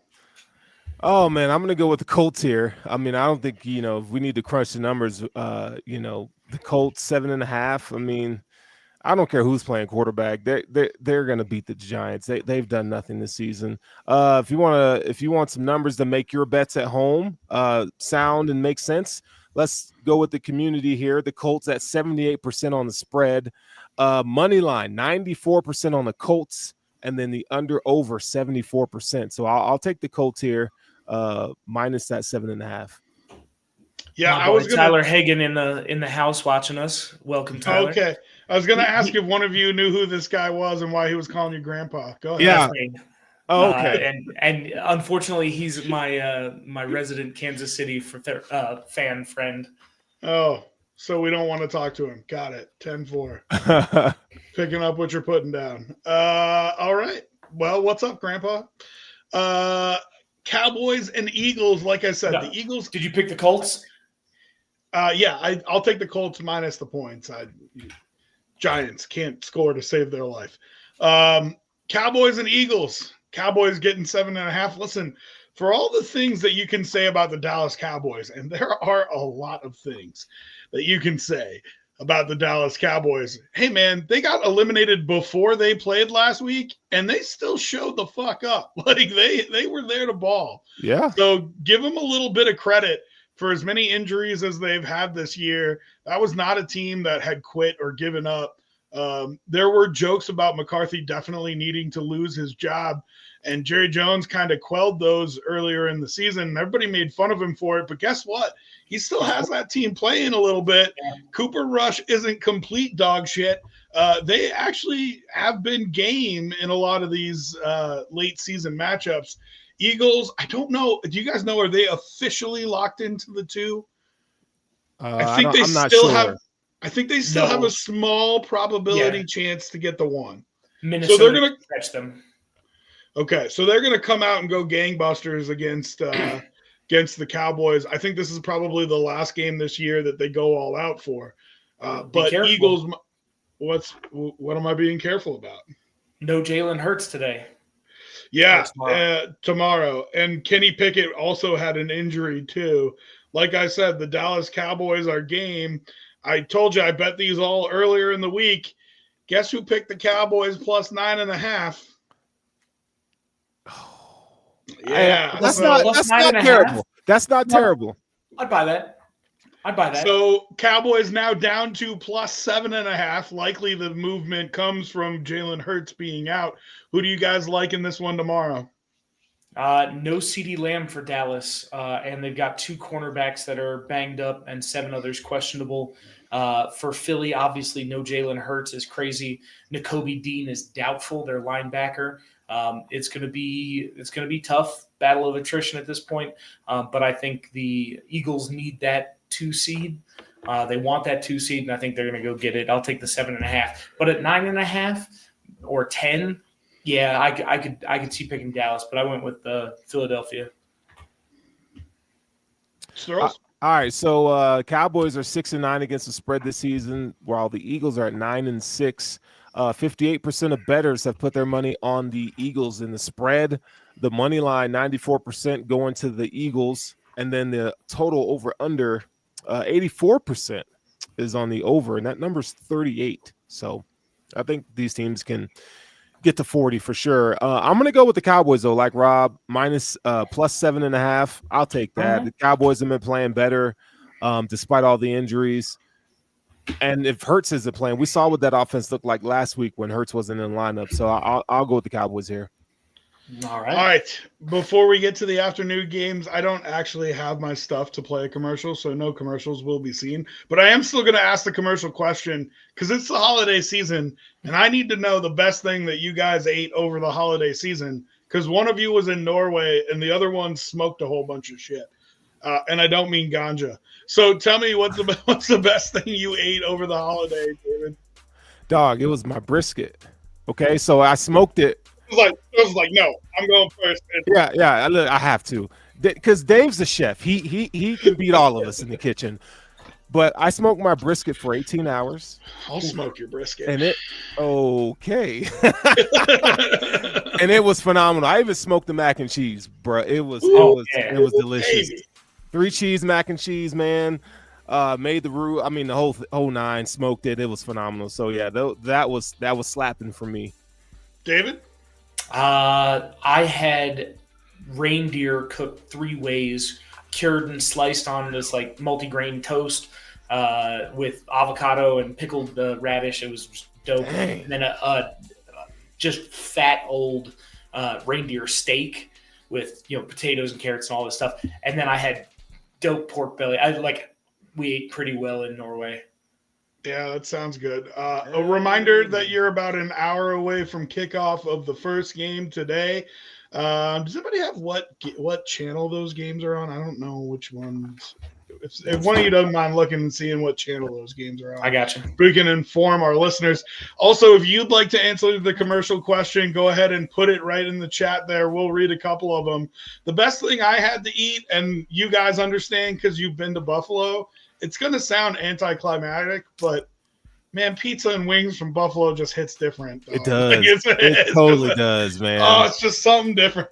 Oh, man, I'm going to go with the Colts here. I mean, I don't think, if we need to crunch the numbers, the Colts 7.5. I mean, I don't care who's playing quarterback. They're going to beat the Giants. They've done nothing this season. If you want some numbers to make your bets at home sound and make sense, let's go with the community here. The Colts at 78% on the spread. Money line, 94% on the Colts, and then the over 74%. So I'll take the Colts here, minus that 7.5. Yeah, I was Tyler Hagan in the house watching us. Welcome, Tyler. Okay, I was gonna ask if one of you knew who this guy was and why he was calling you Grandpa. Go ahead. Yeah. Oh, okay. And unfortunately, he's my resident Kansas City fan friend. Oh, so we don't want to talk to him. Got it. 10-4. Picking up what you're putting down. All right. Well, what's up, Grandpa? Cowboys and Eagles. Like I said, the Eagles. Did you pick the Colts? Yeah, I'll take the Colts minus the points. Giants can't score to save their life. Cowboys and Eagles. Cowboys getting 7.5. Listen, for all the things that you can say about the Dallas Cowboys, and there are a lot of things that you can say about the Dallas Cowboys. Hey, man, they got eliminated before they played last week, and they still showed the fuck up. Like, they were there to ball. Yeah. So give them a little bit of credit for as many injuries as they've had this year. That was not a team that had quit or given up. There were jokes about McCarthy definitely needing to lose his job, and Jerry Jones kind of quelled those earlier in the season. Everybody made fun of him for it, but guess what? He still has that team playing a little bit. Cooper Rush isn't complete dog shit. They actually have been game in a lot of these late season matchups. Eagles, I don't know. Do you guys know, are they officially locked into the 2? I think they still have. I think they still have a small probability chance to get the 1. Minnesota, so they're going to catch them. Okay, so they're going to come out and go gangbusters against the Cowboys. I think this is probably the last game this year that they go all out for. But Eagles, what am I being careful about? No Jalen Hurts today. Yeah, tomorrow. And Kenny Pickett also had an injury too. Like I said, the Dallas Cowboys are game. I told you I bet these all earlier in the week. Guess who picked the Cowboys plus 9.5? Yeah, that's not terrible. That's not terrible. I'd buy that. So Cowboys now down to plus 7.5. Likely the movement comes from Jalen Hurts being out. Who do you guys like in this one tomorrow? No CeeDee Lamb for Dallas, and they've got 2 cornerbacks that are banged up and 7 others questionable. For Philly, obviously no Jalen Hurts is crazy. Nakobe Dean is doubtful. Their linebacker. It's going to be tough, battle of attrition at this point. But I think the Eagles need that 2 seed. They want that 2 seed, and I think they're going to go get it. I'll take the 7.5. But at 9.5 or 10, Yeah, I could see picking Dallas, but I went with Philadelphia. Sterls? All right, so Cowboys are 6-9 against the spread this season, while the Eagles are at 9-6. 58% of bettors have put their money on the Eagles in the spread. The money line, 94% going to the Eagles, and then the total over under, 84% is on the over, and that number's 38. So I think these teams can get to 40 for sure. I'm going to go with the Cowboys, though, like Rob, minus plus 7.5. I'll take that. The Cowboys have been playing better despite all the injuries. And if Hurts isn't playing, we saw what that offense looked like last week when Hurts wasn't in the lineup. So I'll go with the Cowboys here. All right. All right. Before we get to the afternoon games, I don't actually have my stuff to play a commercial, so no commercials will be seen. But I am still going to ask the commercial question because it's the holiday season, and I need to know the best thing that you guys ate over the holiday season because one of you was in Norway and the other one smoked a whole bunch of shit. And I don't mean ganja. So tell me what's the best thing you ate over the holiday, David? Dog, it was my brisket. Okay, so I smoked it. I was like, no, I'm going first. Yeah, look, I have to, because Dave's the chef. He can beat all of us in the kitchen. But I smoked my brisket for 18 hours. I'll smoke your brisket. And and it was phenomenal. I even smoked the mac and cheese, bro. It was delicious. Baby. 3 cheese mac and cheese, man. Made the roux. I mean, the whole nine. Smoked it. It was phenomenal. So yeah, that was slapping for me. David? I had reindeer cooked 3 ways, cured and sliced on this like multi-grain toast with avocado and pickled radish. It was just dope. Dang. And then a just fat old reindeer steak with potatoes and carrots and all this stuff. And then I had dope pork belly. We ate pretty well in Norway. Yeah, that sounds good. A reminder that you're about an hour away from kickoff of the first game today. Does anybody have what channel those games are on? I don't know which ones. If one of you doesn't mind looking and seeing what channel those games are on. I got you. We can inform our listeners. Also, if you'd like to answer the commercial question, go ahead and put it right in the chat there. We'll read a couple of them. The best thing I had to eat, and you guys understand because you've been to Buffalo, it's going to sound anticlimactic, but man, pizza and wings from Buffalo just hits different. It does. It totally does, man. Oh, it's just something different.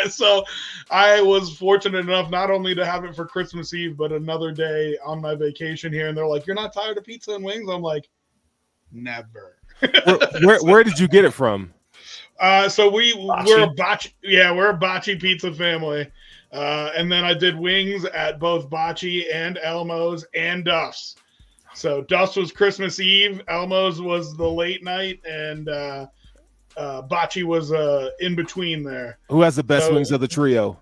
So I was fortunate enough not only to have it for Christmas Eve, but another day on my vacation here. And they're like, "You're not tired of pizza and wings?" I'm like, never. Where did you get it from? So we're a bocce pizza family. And then I did wings at both Bocce and Elmo's and Duff's. So Duff's was Christmas Eve, Elmo's was the late night, and Bocce was in between there. Who has the best wings of the trio?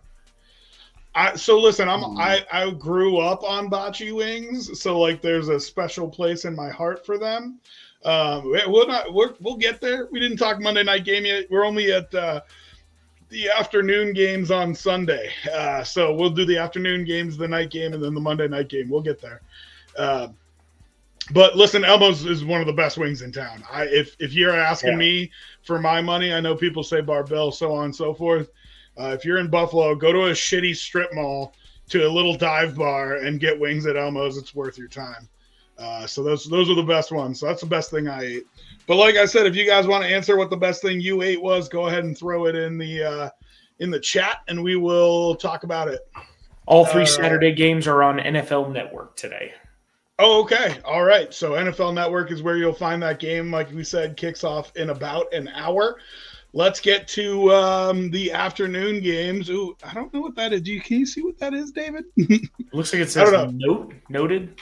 So listen, I grew up on Bocce wings, so like there's a special place in my heart for them. We'll get there. We didn't talk Monday night game yet. We're only at the afternoon games on Sunday. So we'll do the afternoon games, the night game, and then the Monday night game. We'll get there. But listen, Elmo's is one of the best wings in town. If you're asking me for my money, I know people say Barbell, so on and so forth. If you're in Buffalo, go to a shitty strip mall to a little dive bar and get wings at Elmo's. It's worth your time. So those are the best ones. So that's the best thing I ate. But like I said, if you guys want to answer what the best thing you ate was, go ahead and throw it in the chat, and we will talk about it. All 3 Saturday games are on NFL Network today. Oh, okay. All right. So NFL Network is where you'll find that game. Like we said, kicks off in about an hour. Let's get to the afternoon games. Ooh, I don't know what that is. Can you see what that is, David? Looks like it says noted.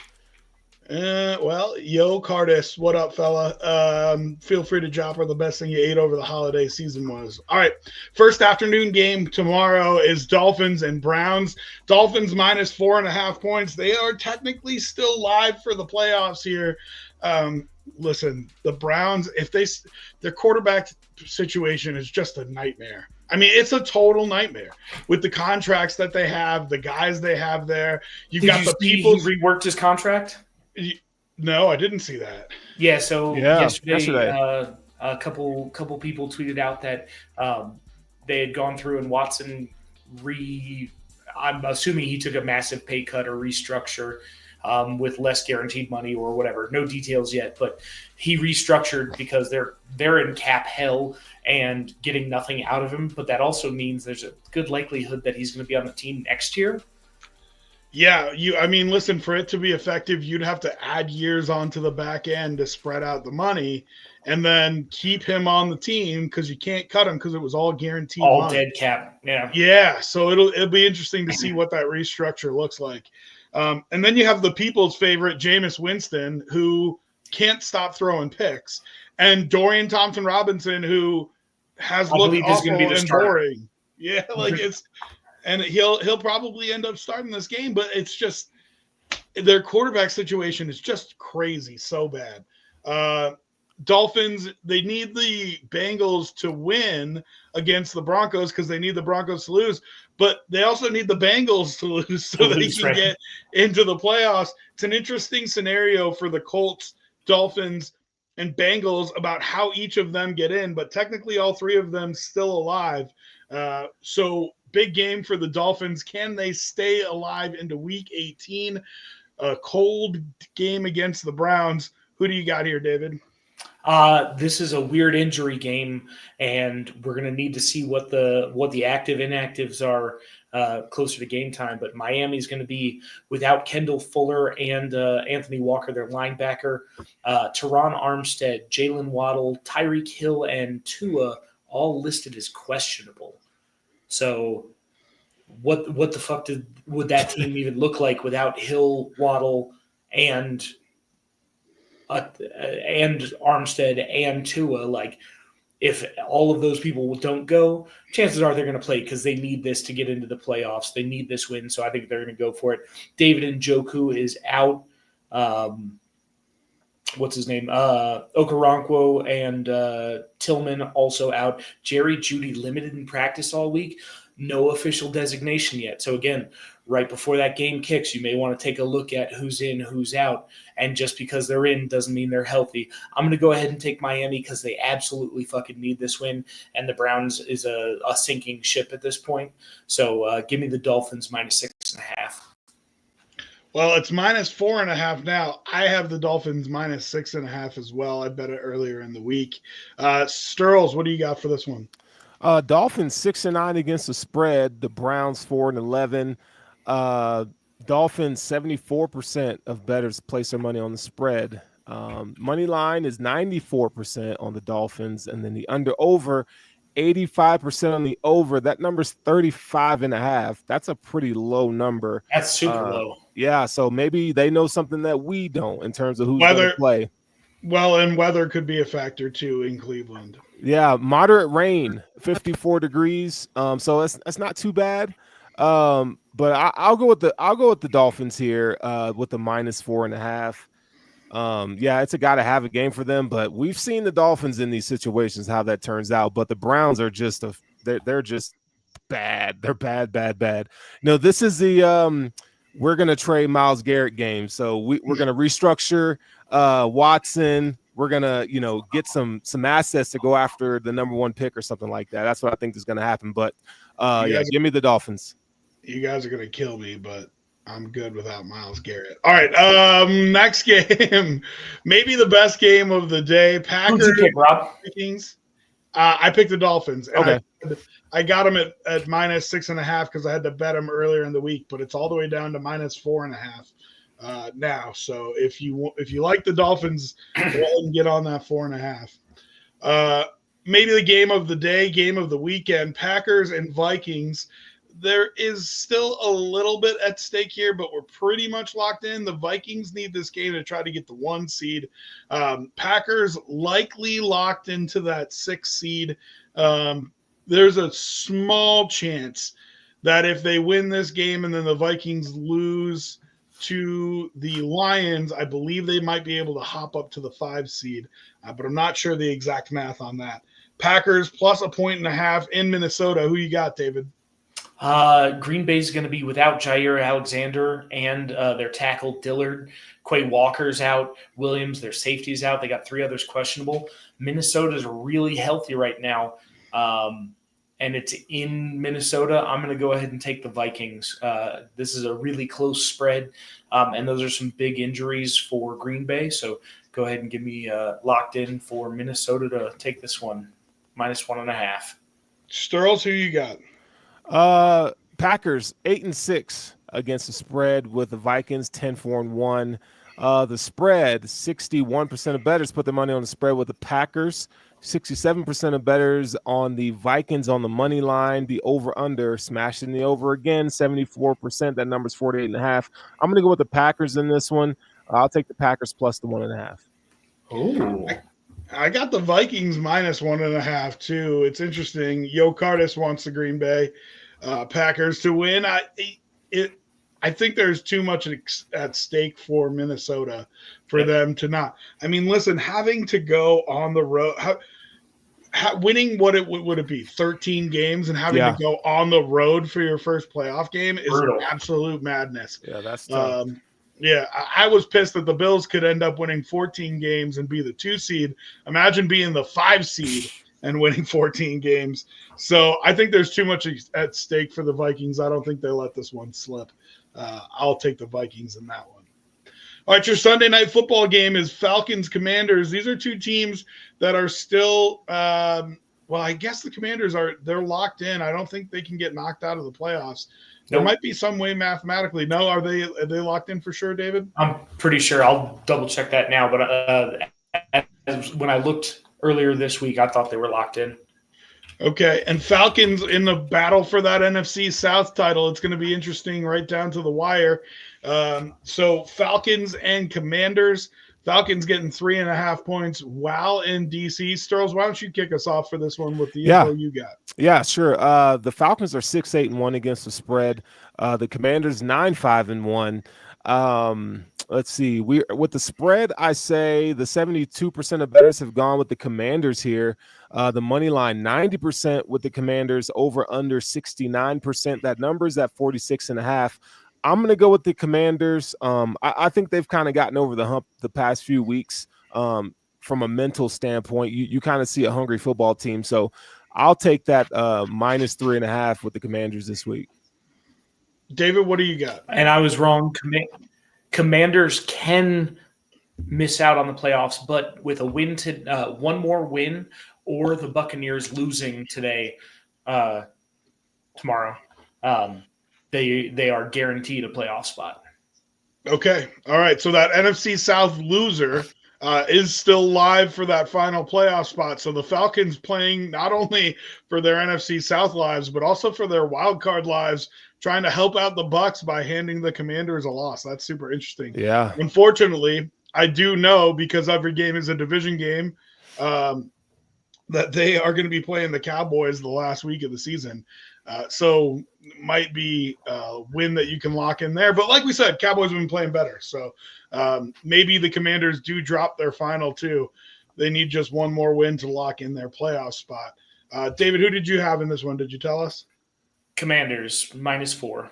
Well, yo, Cardis, what up, fella? Feel free to drop her the best thing you ate over the holiday season was. All right, first afternoon game tomorrow is Dolphins and Browns. Dolphins minus 4.5 points. They are technically still live for the playoffs here. Listen, the Browns, their quarterback situation is just a nightmare. I mean, it's a total nightmare with the contracts that they have, the guys they have there. He reworked his contract. No, I didn't see that. Yeah, so yesterday A couple people tweeted out that they had gone through and Watson I'm assuming he took a massive pay cut or restructure with less guaranteed money or whatever. No details yet, but he restructured because they're in cap hell and getting nothing out of him. But that also means there's a good likelihood that he's going to be on the team next year. Yeah, I mean, listen, for it to be effective, you'd have to add years onto the back end to spread out the money and then keep him on the team because you can't cut him because it was all guaranteed all money. Dead cap. Yeah. Yeah, so it'll be interesting to see what that restructure looks like. And then you have the people's favorite, Jameis Winston, who can't stop throwing picks, and Dorian Thompson-Robinson, who has looked awful and boring. Yeah, like and he'll probably end up starting this game, but it's just their quarterback situation is just crazy, so bad. Dolphins, they need the Bengals to win against the Broncos because they need the Broncos to lose, but they also need the Bengals to lose so they can get into the playoffs. It's an interesting scenario for the Colts, Dolphins, and Bengals about how each of them get in, but technically all three of them still alive. So big game for the Dolphins. Can they stay alive into Week 18? A cold game against the Browns. Who do you got here, David? This is a weird injury game, and we're going to need to see what the active inactives are closer to game time. But Miami's going to be without Kendall Fuller and Anthony Walker, their linebacker, Teron Armstead, Jalen Waddle, Tyreek Hill, and Tua all listed as questionable. So what the fuck would that team even look like without Hill, Waddle, and Armstead and Tua? Like, if all of those people don't go, chances are they're going to play because they need this to get into the playoffs. They need this win, so I think they're going to go for it. David Njoku is out. What's his name? Okoronkwo and Tillman also out. Jerry Jeudy limited in practice all week. No official designation yet. So again, right before that game kicks, you may want to take a look at who's in, who's out. And just because they're in doesn't mean they're healthy. I'm going to go ahead and take Miami because they absolutely fucking need this win. And the Browns is a sinking ship at this point. So give me the Dolphins -6.5. Well, it's -4.5 now. I have the Dolphins -6.5 as well. I bet it earlier in the week. Sturls, what do you got for this one? Dolphins 6-9 against the spread. The Browns 4-11. Dolphins 74% of bettors place their money on the spread. Money line is 94% on the Dolphins, and then the under/over 85% on the over. That number's 35.5. That's a pretty low number. That's super low. Yeah, so maybe they know something that we don't in terms of who's going to play. Well, and weather could be a factor too in Cleveland. Yeah, moderate rain, 54 degrees. So that's not too bad. But I'll go with the Dolphins here with the -4.5. Yeah, it's a gotta have a game for them, but we've seen the Dolphins in these situations how that turns out. But the Browns are just they're just bad. They're bad. No, this is the we're gonna trade Myles Garrett game. So we're gonna restructure Watson. We're gonna get some assets to go after the number 1 pick or something like that. That's what I think is gonna happen. But give me the Dolphins. You guys are gonna kill me, but I'm good without Myles Garrett. All right, next game, maybe the best game of the day. Packers. Who'd you pick, Rob? Vikings. I picked the Dolphins. And okay. I got them at -6.5 because I had to bet them earlier in the week, but it's all the way down to -4.5 now. So if you like the Dolphins, go ahead and get on that 4.5. Maybe the game of the day, game of the weekend, Packers and Vikings. There is still a little bit at stake here, but we're pretty much locked in. The Vikings need this game to try to get the 1 seed. Packers likely locked into that 6 seed. There's a small chance that if they win this game and then the Vikings lose to the Lions, I believe they might be able to hop up to the 5 seed, but I'm not sure the exact math on that. Packers plus 1.5 in Minnesota. Who you got, David? Green Bay's going to be without Jair Alexander and their tackle Dillard. Quay Walker's out. Williams, their safety's out. They got 3 others questionable. Minnesota's really healthy right now, and it's in Minnesota. I'm going to go ahead and take the Vikings. This is a really close spread, and those are some big injuries for Green Bay. So go ahead and give me locked in for Minnesota to take this one, -1.5. Sterls, who you got? Packers 8-6 against the spread, with the Vikings 10-1. The spread, 61% of bettors put their money on the spread with the Packers. 67% of bettors on the Vikings on the money line. The over-under, smashing the over again, 74%. That number's 48.5. I'm going to go with the Packers in this one. I'll take the Packers plus the 1.5. Oh, I got the Vikings -1.5 too. It's interesting. Yo Cardis wants the Green Bay Packers to win. I think there's too much at stake for Minnesota for them to not. I mean, listen, having to go on the road, winning would it be 13 games and having to go on the road for your first playoff game is brutal. absolute madness. Yeah, that's tough. Yeah, I was pissed that the Bills could end up winning 14 games and be the 2 seed. Imagine being the 5 seed and winning 14 games. So I think there's too much at stake for the Vikings. I don't think they let this one slip. I'll take the Vikings in that one. All right, your Sunday night football game is Falcons Commanders. These are 2 teams that are still well, I guess the Commanders they're locked in. I don't think they can get knocked out of the playoffs. There might be some way mathematically. No, are they locked in for sure, David? I'm pretty sure. I'll double check that now. But when I looked earlier this week, I thought they were locked in. Okay, and Falcons in the battle for that NFC South title. It's going to be interesting right down to the wire. So Falcons and Commanders. Falcons getting 3.5 points while in DC. Sterls, why don't you kick us off for this one with the info you got? Yeah, sure. The Falcons are 6-8-1 against the spread. The Commanders 9-5-1. Let's see. With the spread, I say the 72% of bettors have gone with the Commanders here. The money line 90% with the Commanders, over under 69%. That number is at 46.5. I'm going to go with the Commanders. I think they've kind of gotten over the hump the past few weeks. From a mental standpoint, you kind of see a hungry football team. So I'll take that -3.5 with the Commanders this week. David, what do you got? And I was wrong. Commanders can miss out on the playoffs, but with a win one more win or the Buccaneers losing today, tomorrow, they are guaranteed a playoff spot. Okay. All right. So that NFC South loser is still live for that final playoff spot. So the Falcons playing not only for their NFC South lives, but also for their wild card lives, trying to help out the Bucs by handing the Commanders a loss. That's super interesting. Yeah. Unfortunately, I do know, because every game is a division game, that they are going to be playing the Cowboys the last week of the season. So might be a win that you can lock in there. But like we said, Cowboys have been playing better. So maybe the Commanders do drop their final 2. They need just one more win to lock in their playoff spot. David, who did you have in this one? Did you tell us? Commanders -4.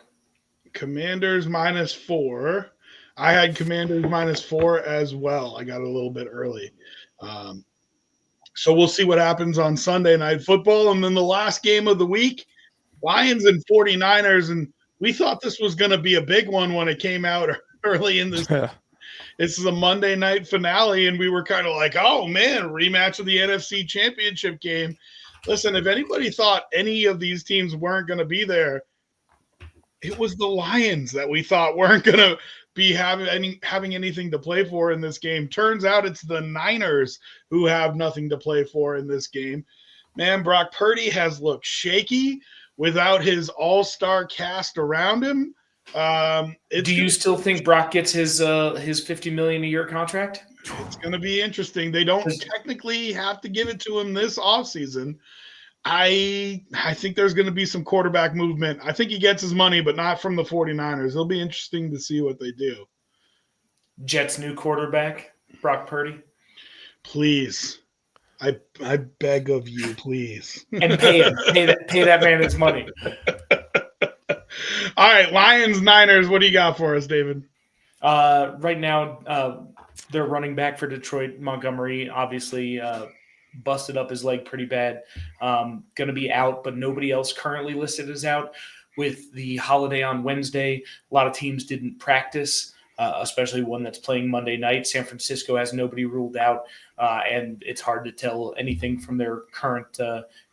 Commanders -4. I had Commanders -4 as well. I got a little bit early. So we'll see what happens on Sunday Night Football. And then the last game of the week, Lions and 49ers. And we thought this was going to be a big one when it came out early in this. This is a Monday night finale, and we were kind of like, oh, man, rematch of the NFC Championship game. Listen, if anybody thought any of these teams weren't going to be there, it was the Lions that we thought weren't going to be having anything to play for in this game. Turns out it's the Niners who have nothing to play for in this game. Man, Brock Purdy has looked shaky without his all-star cast around him. Do you still think Brock gets his $50 million a year contract? It's going to be interesting. They don't technically have to give it to him this offseason. I think there's going to be some quarterback movement. I think he gets his money, but not from the 49ers. It'll be interesting to see what they do. Jets' new quarterback, Brock Purdy. Please. I beg of you, please. And pay him. Pay that man his money. All right, Lions, Niners. What do you got for us, David? Right now, they're running back for Detroit, Montgomery, obviously busted up his leg pretty bad. Going to be out, but nobody else currently listed as out. With the holiday on Wednesday, a lot of teams didn't practice, especially one that's playing Monday night. San Francisco has nobody ruled out, and it's hard to tell anything from their current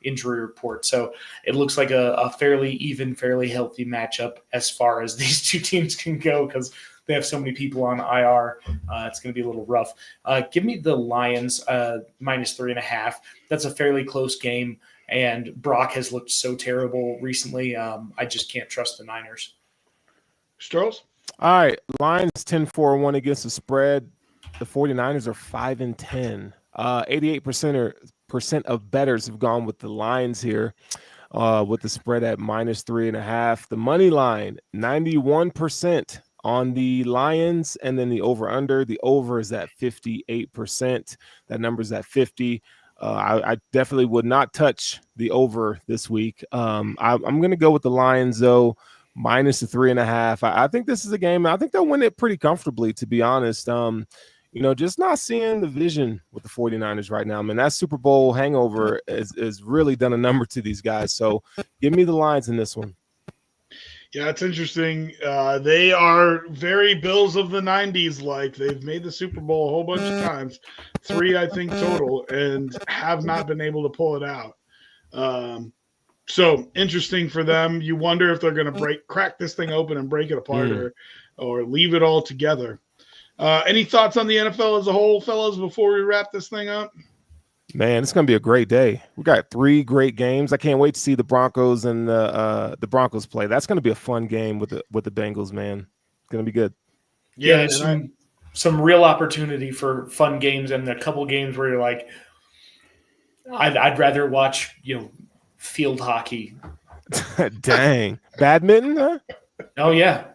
injury report. So it looks like a fairly even, fairly healthy matchup as far as these two teams can go, because they have so many people on IR. It's going to be a little rough. Give me the Lions minus 3.5. That's a fairly close game, and Brock has looked so terrible recently. I just can't trust the Niners. Strohs? All right, Lions 10-4-1 against the spread. The 49ers are 5-10. 88% of bettors have gone with the Lions here, with the spread at minus 3.5. The money line, 91% on the Lions, and then the over-under. The over is at 58%. That number's at 50. I definitely would not touch the over this week. I'm going to go with the Lions, though, minus the 3.5. I think this is a game. I think they'll win it pretty comfortably, to be honest. Just not seeing the vision with the 49ers right now. I mean, that Super Bowl hangover has really done a number to these guys. So give me the Lions in this one. Yeah, it's interesting. They are very Bills of the 90s like. They've made the Super Bowl a whole bunch of times, 3, I think, total, and have not been able to pull it out. So interesting for them. You wonder if they're going to crack this thing open and break it apart or leave it all together. Any thoughts on the NFL as a whole, fellas, before we wrap this thing up? Man, it's going to be a great day. We got 3 great games. I can't wait to see the Broncos and the Broncos play. That's going to be a fun game with the Bengals, man. It's going to be good. Yeah, some real opportunity for fun games, and a couple games where you're like, I'd rather watch, field hockey. Dang. Badminton, huh? Oh, yeah.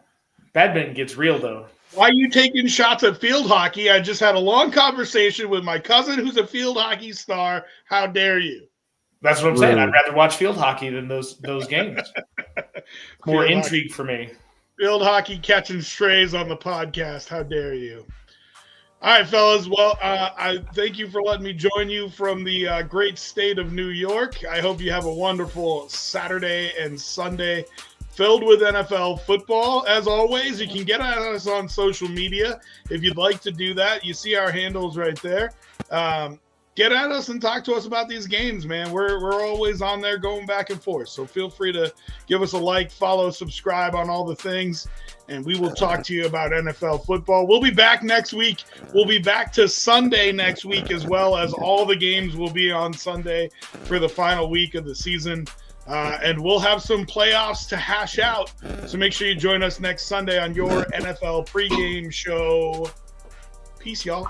Badminton gets real, though. Why are you taking shots at field hockey? I just had a long conversation with my cousin who's a field hockey star. How dare you? That's what I'm saying. I'd rather watch field hockey than those games. More intrigue for me. Field hockey catching strays on the podcast. How dare you? All right, fellas. Well, I thank you for letting me join you from the great state of New York. I hope you have a wonderful Saturday and Sunday filled with NFL football. As always, you can get at us on social media if you'd like to do that. You see our handles right there. Get at us and talk to us about these games, man. We're always on there going back and forth. So feel free to give us a like, follow, subscribe on all the things, and we will talk to you about NFL football. We'll be back next week. We'll be back to Sunday next week, as well as all the games will be on Sunday for the final week of the season. And we'll have some playoffs to hash out. So make sure you join us next Sunday on your NFL pregame show. Peace, y'all.